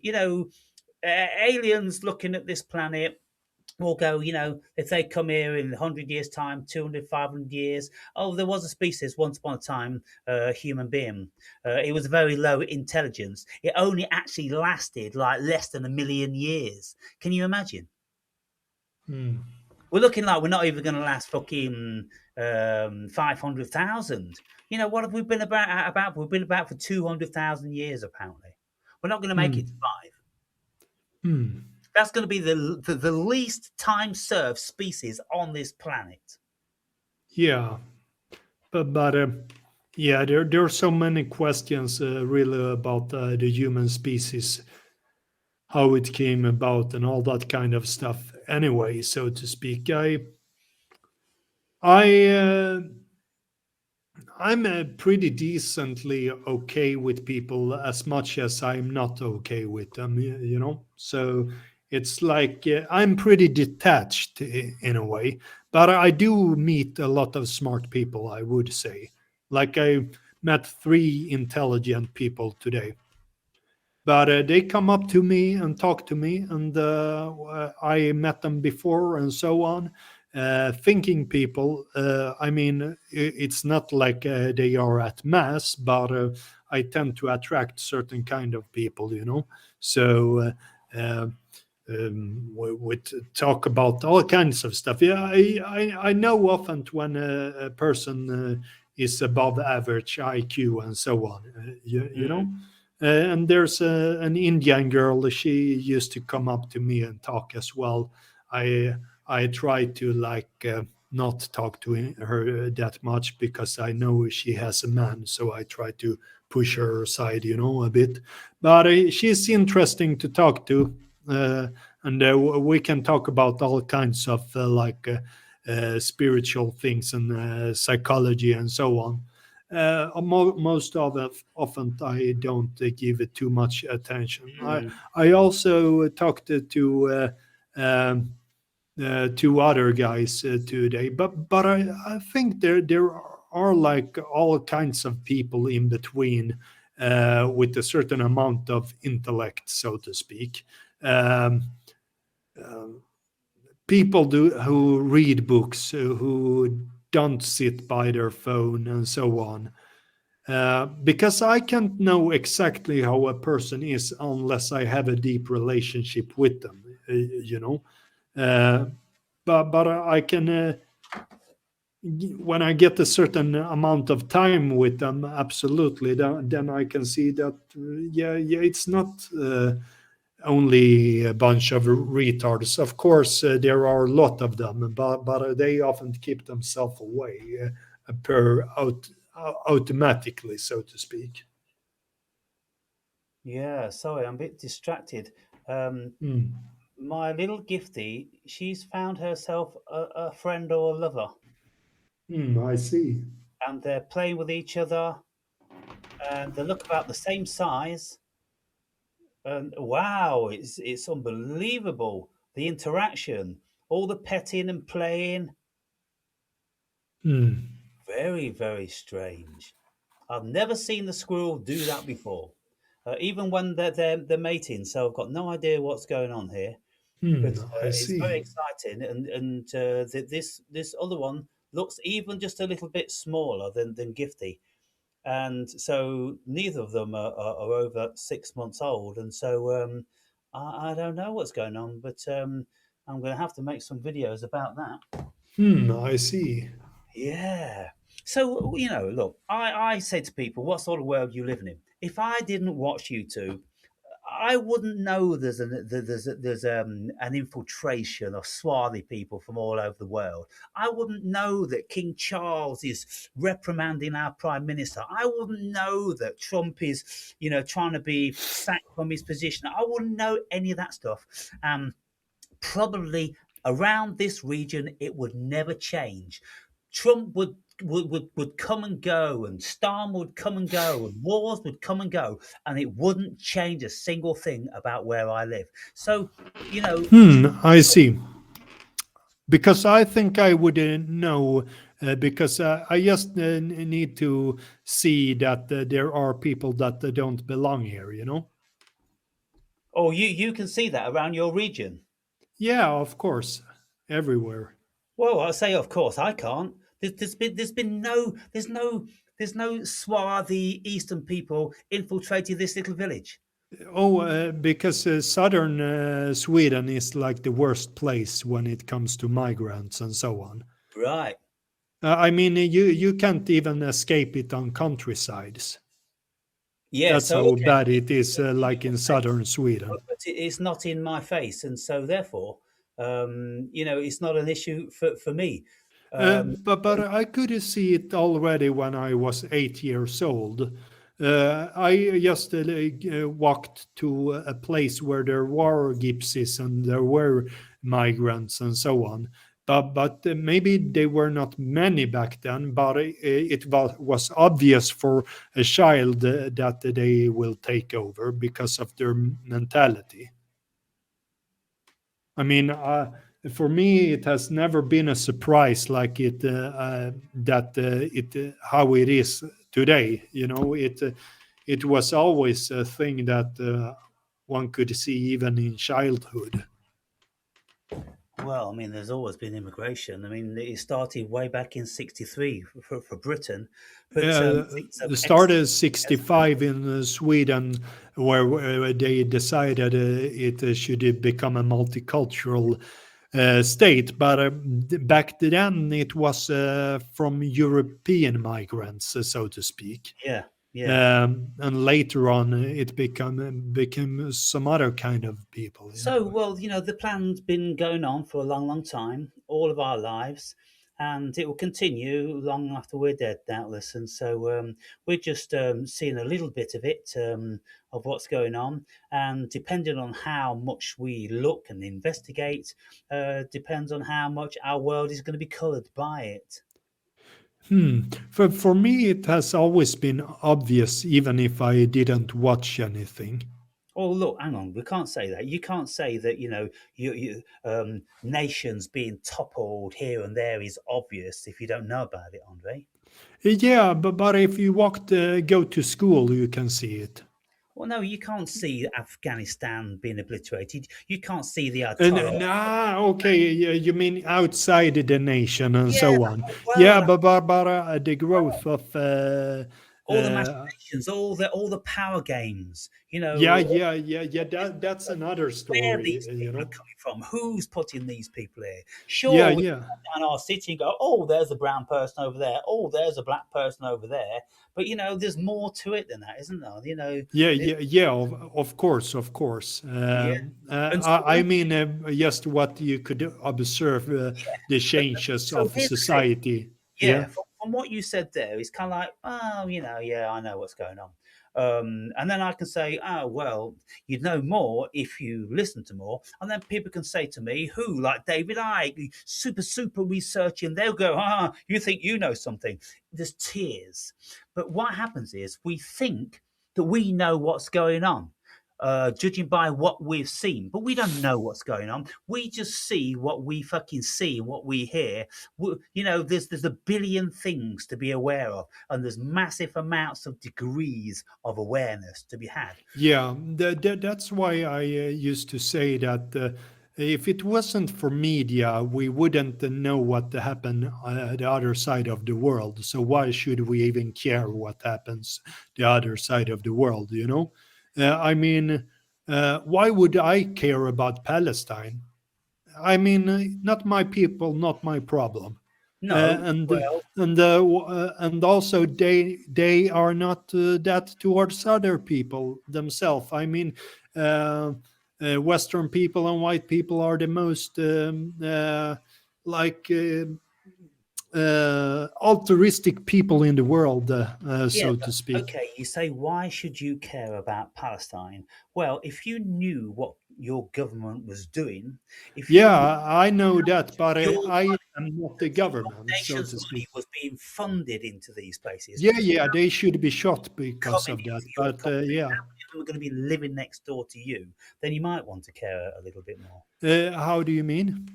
aliens looking at this planet will go, if they come here in 100 years' time, 200, 500 years, oh, there was a species once upon a time, human being. It was very low intelligence. It only actually lasted like less than a million years. Can you imagine? Hmm. We're looking like we're not even going to last fucking 500,000. What have we been about? We've been about for 200,000 years, apparently. We're not going to make it to Hmm. five. Hmm. That's going to be the least time served species on this planet. Yeah, but yeah, there are so many questions really about the human species, how it came about, and all that kind of stuff. Anyway, so to speak, I I'm pretty decently okay with people as much as I'm not okay with them, you know? So it's like I'm pretty detached in a way, but I do meet a lot of smart people, I would say. Like I met three intelligent people today, but they come up to me and talk to me, and I met them before and so on. Thinking people, I mean, it's not like they are at mass, but I tend to attract certain kind of people, you know. So we talk about all kinds of stuff. Yeah, I know often when a person is above average IQ and so on. You know, and there's an Indian girl. She used to come up to me and talk as well. I try to like not talk to her that much because I know she has a man, so I try to push her aside, you know, a bit. But she's interesting to talk to, and we can talk about all kinds of spiritual things and psychology and so on. Most of it, often I don't give it too much attention. Mm. I also talked to two other guys today, but I think there are like all kinds of people in between with a certain amount of intellect, so to speak. Um, um, People who read books, who don't sit by their phone and so on. Because I can't know exactly how a person is unless I have a deep relationship with them, you know. Uh, but I can when I get a certain amount of time with them, absolutely, then I can see that yeah, it's not only a bunch of retards. Of course, there are a lot of them, but they often keep themselves away automatically, so to speak. Yeah, sorry, I'm a bit distracted. Um, Mm. my little gifty, she's found herself a friend or a lover, I see. and they're playing with each other, and they look about the same size. And wow, it's unbelievable the interaction, all the petting and playing. Mm. Very, very strange. I've never seen the squirrel do that before. Even when they're mating, so I've got no idea what's going on here. But I it's very see. exciting, and this other one looks even just a little bit smaller than Gifty, and so neither of them are over 6 months old, and so I don't know what's going on, but I'm going to have to make some videos about that. I see. Yeah. So, look, I say to people, what sort of world you living in? If I didn't watch YouTube, I wouldn't know there's an infiltration of swarthy people from all over the world. I wouldn't know that King Charles is reprimanding our prime minister. I wouldn't know that Trump is, trying to be sacked from his position. I wouldn't know any of that stuff. Probably around this region, it would never change. Trump would come and go, and Storm would come and go, and wars would come and go, and it wouldn't change a single thing about where I live. So, you know, I see. Because I think I would know, because I just need to see that there are people that don't belong here, you know? oh, you can see that around your region. Yeah, of course, everywhere. Well, I say, of course, I can't. There's been no swarthy Eastern people infiltrated this little village. Oh, because southern Sweden is like the worst place when it comes to migrants and so on. Right. I mean, you can't even escape it on countrysides. Yeah, That's so how okay, bad it is, like in southern Sweden. but it's not in my face, and so therefore, it's not an issue for me. Um, But I could see it already when I was 8 years old. I just walked to a place where there were gypsies and there were migrants and so on. But maybe they were not many back then, but was obvious for a child that they will take over because of their mentality. I mean, for me, it has never been a surprise like how it is today. It was always a thing that one could see even in childhood. well, I mean, there's always been immigration. I mean, it started way back in '63 for Britain, but so The start ex is 65 in Sweden, where they decided it should become a multicultural state. But back then, it was from European migrants, so to speak. yeah, yeah. And later on, it became some other kind of people. Yeah. So, well, the plan's been going on for a long, long time, all of our lives, and it will continue long after we're dead, doubtless. And so, we're just seeing a little bit of it, of what's going on. And depending on how much we look and investigate, depends on how much our world is going to be coloured by it. For me, it has always been obvious, even if I didn't watch anything. Oh, look, hang on. We can't say that. You can't say that, nations being toppled here and there is obvious if you don't know about it, Andre. Yeah, but if you go to school, you can see it. Well, no, you can't see Afghanistan being obliterated. You can't see the And Ayatollah. okay, yeah, you mean outside the nation and Yeah, so on. Yeah, well, but the growth of all the machinations, all the power games. yeah. That's another Where story, these people are coming from, who's putting these people here. Yeah, Sure, we yeah. go down our city and go, oh, there's a brown person over there. Oh, there's a black person over there. But there's more to it than that, isn't there? Yeah, It, yeah, yeah. Of course, of course. yeah. And so, I mean, just what you could observe the changes so of here's the thing. society. Yeah. Yeah, from what you said there, it's kind of like, oh, yeah, I know what's going on. And then I can say, oh, well, you'd know more if you listen to more. And then people can say to me, who, like David Icke, super researching, they'll go, you think you know something. There's tears. But what happens is we think that we know what's going on. Judging by what we've seen, but we don't know what's going on. We just see what we fucking see, what we hear. There's a billion things to be aware of, and there's massive amounts of degrees of awareness to be had. Yeah, that's why I used to say that if it wasn't for media, we wouldn't know what happened at the other side of the world. So why should we even care what happens the other side of the world? I mean, why would I care about Palestine? I mean, not my people, not my problem. No, And well, and also they are not that towards other people themselves. I mean, uh, Western people and white people are the most like altruistic people in the world, yeah, so but to speak. okay, you say, why should you care about Palestine? Well, if you knew what your government was doing, if you knew Yeah, I know how that, much of but your I money, am not the your government, so nation's to money speak. was being funded into these places, Yeah, they should be shot because of that. coming into your But country, yeah, how many of them are going to be living next door to you? Then you might want to care a little bit more. how do you mean?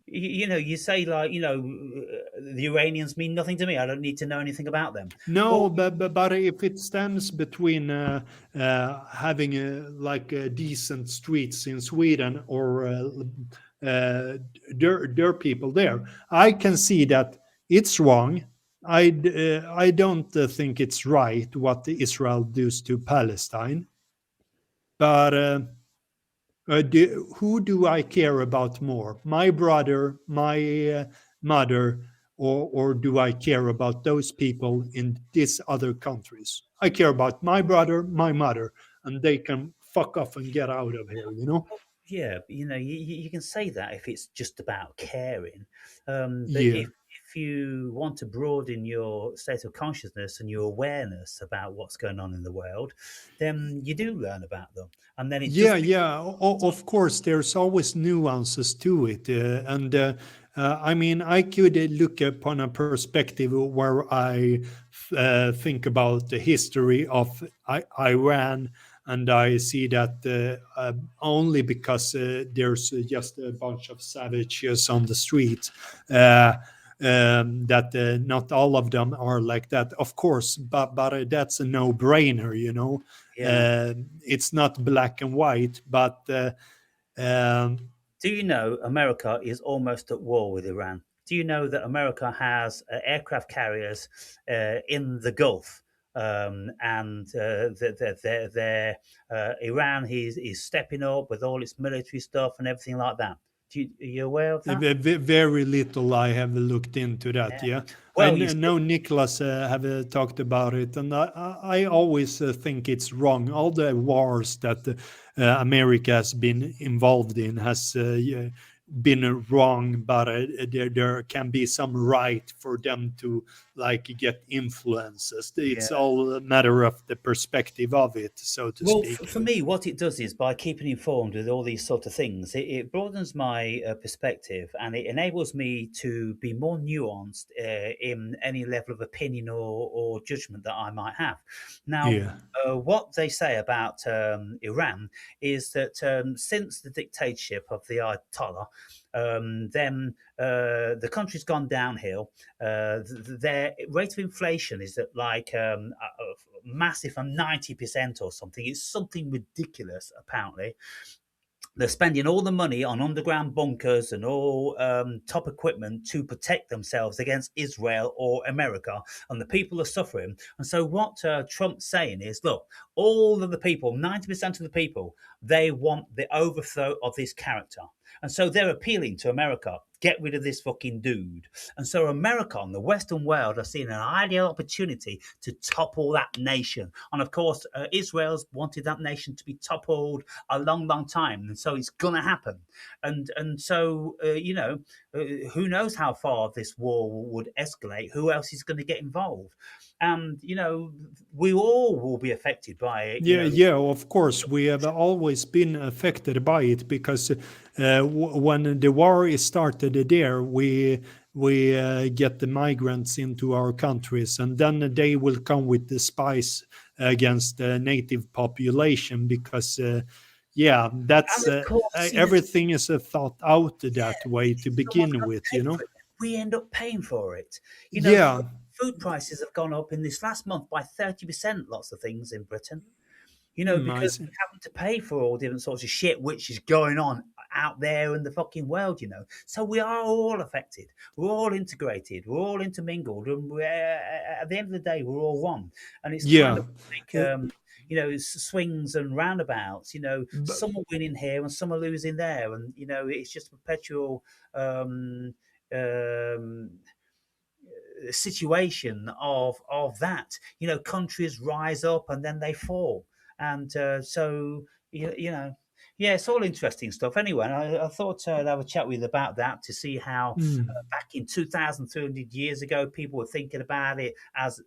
You say, like, the Iranians mean nothing to me. I don't need to know anything about them. No, Well, but if it stands between having like decent streets in Sweden or their people there, I can see that it's wrong. I don't think it's right what Israel does to Palestine, but who do I care about more? My brother, my mother, or do I care about those people in these other countries? I care about my brother, my mother, and they can fuck off and get out of here, you know? Yeah, you can say that if it's just about caring, but Yeah. if you want to broaden your state of consciousness and your awareness about what's going on in the world, then you do learn about them, and then it does. Yeah, yeah. Of course, there's always nuances to it, and I mean, I could look upon a perspective where I think about the history of Iran, and I see that only because there's just a bunch of savages on the street. That not all of them are like that, of course, but that's a no-brainer, you know. Yeah. It's not black and white, but um, Do you know America is almost at war with Iran? Do you know that America has aircraft carriers in the Gulf? And Iran is stepping up with all its military stuff and everything like that. Are you aware of that? very little I have looked into that. Yeah. Yeah, I Well, you see, know Nicholas have talked about it, and I always think it's wrong. All the wars that America has been involved in has yeah, been wrong, but there can be some right for them to like get influences. It's yeah. all a matter of the perspective of it, so to Well, speak. for me, what it does is by keeping informed with all these sort of things, it broadens my perspective and it enables me to be more nuanced in any level of opinion or judgment that I might have. Now, Yeah. what they say about Iran is that since the dictatorship of the Ayatollah, then the country's gone downhill. Their rate of inflation is at like massive, 90% or something. It's something ridiculous, apparently. They're spending all the money on underground bunkers and all top equipment to protect themselves against Israel or America, and the people are suffering. And so, what Trump's saying is, look, all of the people, 90% of the people, they want the overthrow of this character. And so they're appealing to America, get rid of this fucking dude. And so America and the Western world are seeing an ideal opportunity to topple that nation. And of course, Israel's wanted that nation to be toppled a long, long time, and so it's gonna happen. And so who knows how far this war would escalate? Who else is going to get involved? And we all will be affected by it. Yeah, yeah, of course. We have always been affected by it because when the war is started there, we get the migrants into our countries, and then they will come with the spies against the native population because. Yeah, that's And of course, everything is thought out that way to someone's begin got to with, pay you know. for it. We end up paying for it. Yeah, Food prices have gone up in this last month by 30%. Lots of things in Britain. I Because see. we're having to pay for all different sorts of shit which is going on out there in the fucking world. So we are all affected. We're all integrated. We're all intermingled, and at the end of the day, we're all one. And it's kind Yeah. of like Uh, swings and roundabouts. b- Some are winning here and some are losing there, and it's just a perpetual. Um, um, Situation of that. Countries rise up and then they fall, and so yeah, it's all interesting stuff. Anyway, I thought I'd have a chat with you about that to see how mm, back in 2,300 years ago people were thinking about it as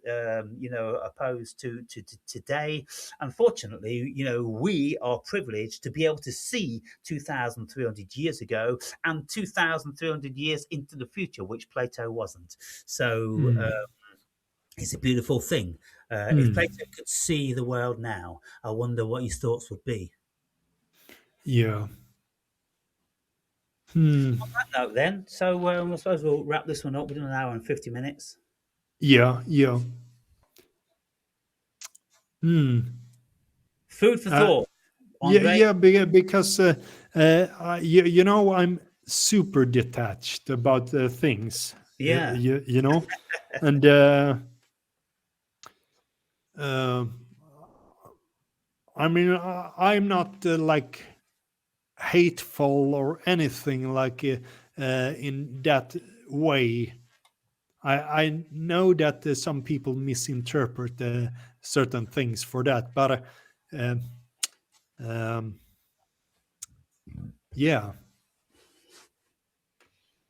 opposed to today. Unfortunately, we are privileged to be able to see 2,300 years ago and 2,300 years into the future, which Plato wasn't. So mm, it's a beautiful thing. If mm. Plato could see the world now, I wonder what his thoughts would be. Yeah. Hmm. On that note, then, so I suppose we'll wrap this one up within an hour and 50 minutes. Yeah. Yeah. Hmm. Food for Uh, thought, yeah. Andre. Yeah. Because you know, I'm super detached about things. Yeah, You know, and uh, I mean, I'm not like hateful or anything like in that way. I know that some people misinterpret certain things for that, but um, um, yeah,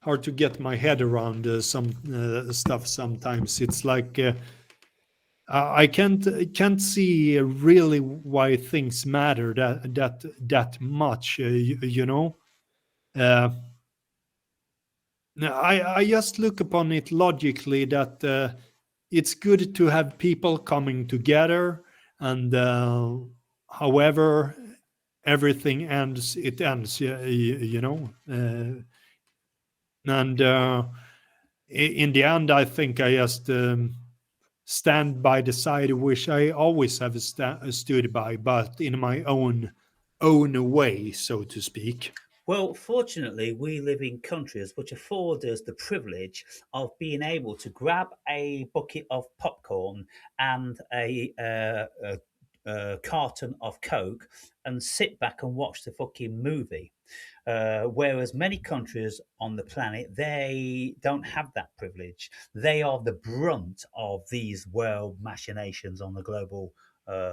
hard to get my head around some stuff sometimes. It's like I can't see really why things matter that much. You know, uh, I just look upon it logically that it's good to have people coming together, and however everything ends, it ends. You know, and in the end, I think I just stand by the side which I always have stood by, but in my own way, so to speak. Well, fortunately, we live in countries which afford us the privilege of being able to grab a bucket of popcorn and a carton of Coke and sit back and watch the fucking movie. Whereas many countries on the planet, they don't have that privilege. They are the brunt of these world machinations on the global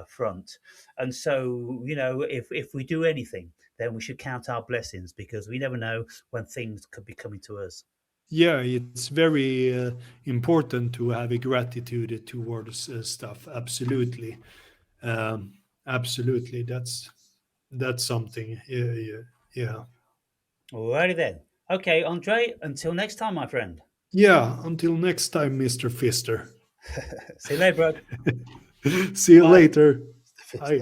front. And so, if we do anything, then we should count our blessings because we never know when things could be coming to us. Yeah, it's very important to have a gratitude towards stuff. Absolutely, um, absolutely. That's something. Yeah, yeah, yeah. Alrighty then. Okay, Andre, until next time, my friend. Yeah. Until next time, Mister Fister. See you later, bro. See you Bye. later. Bye.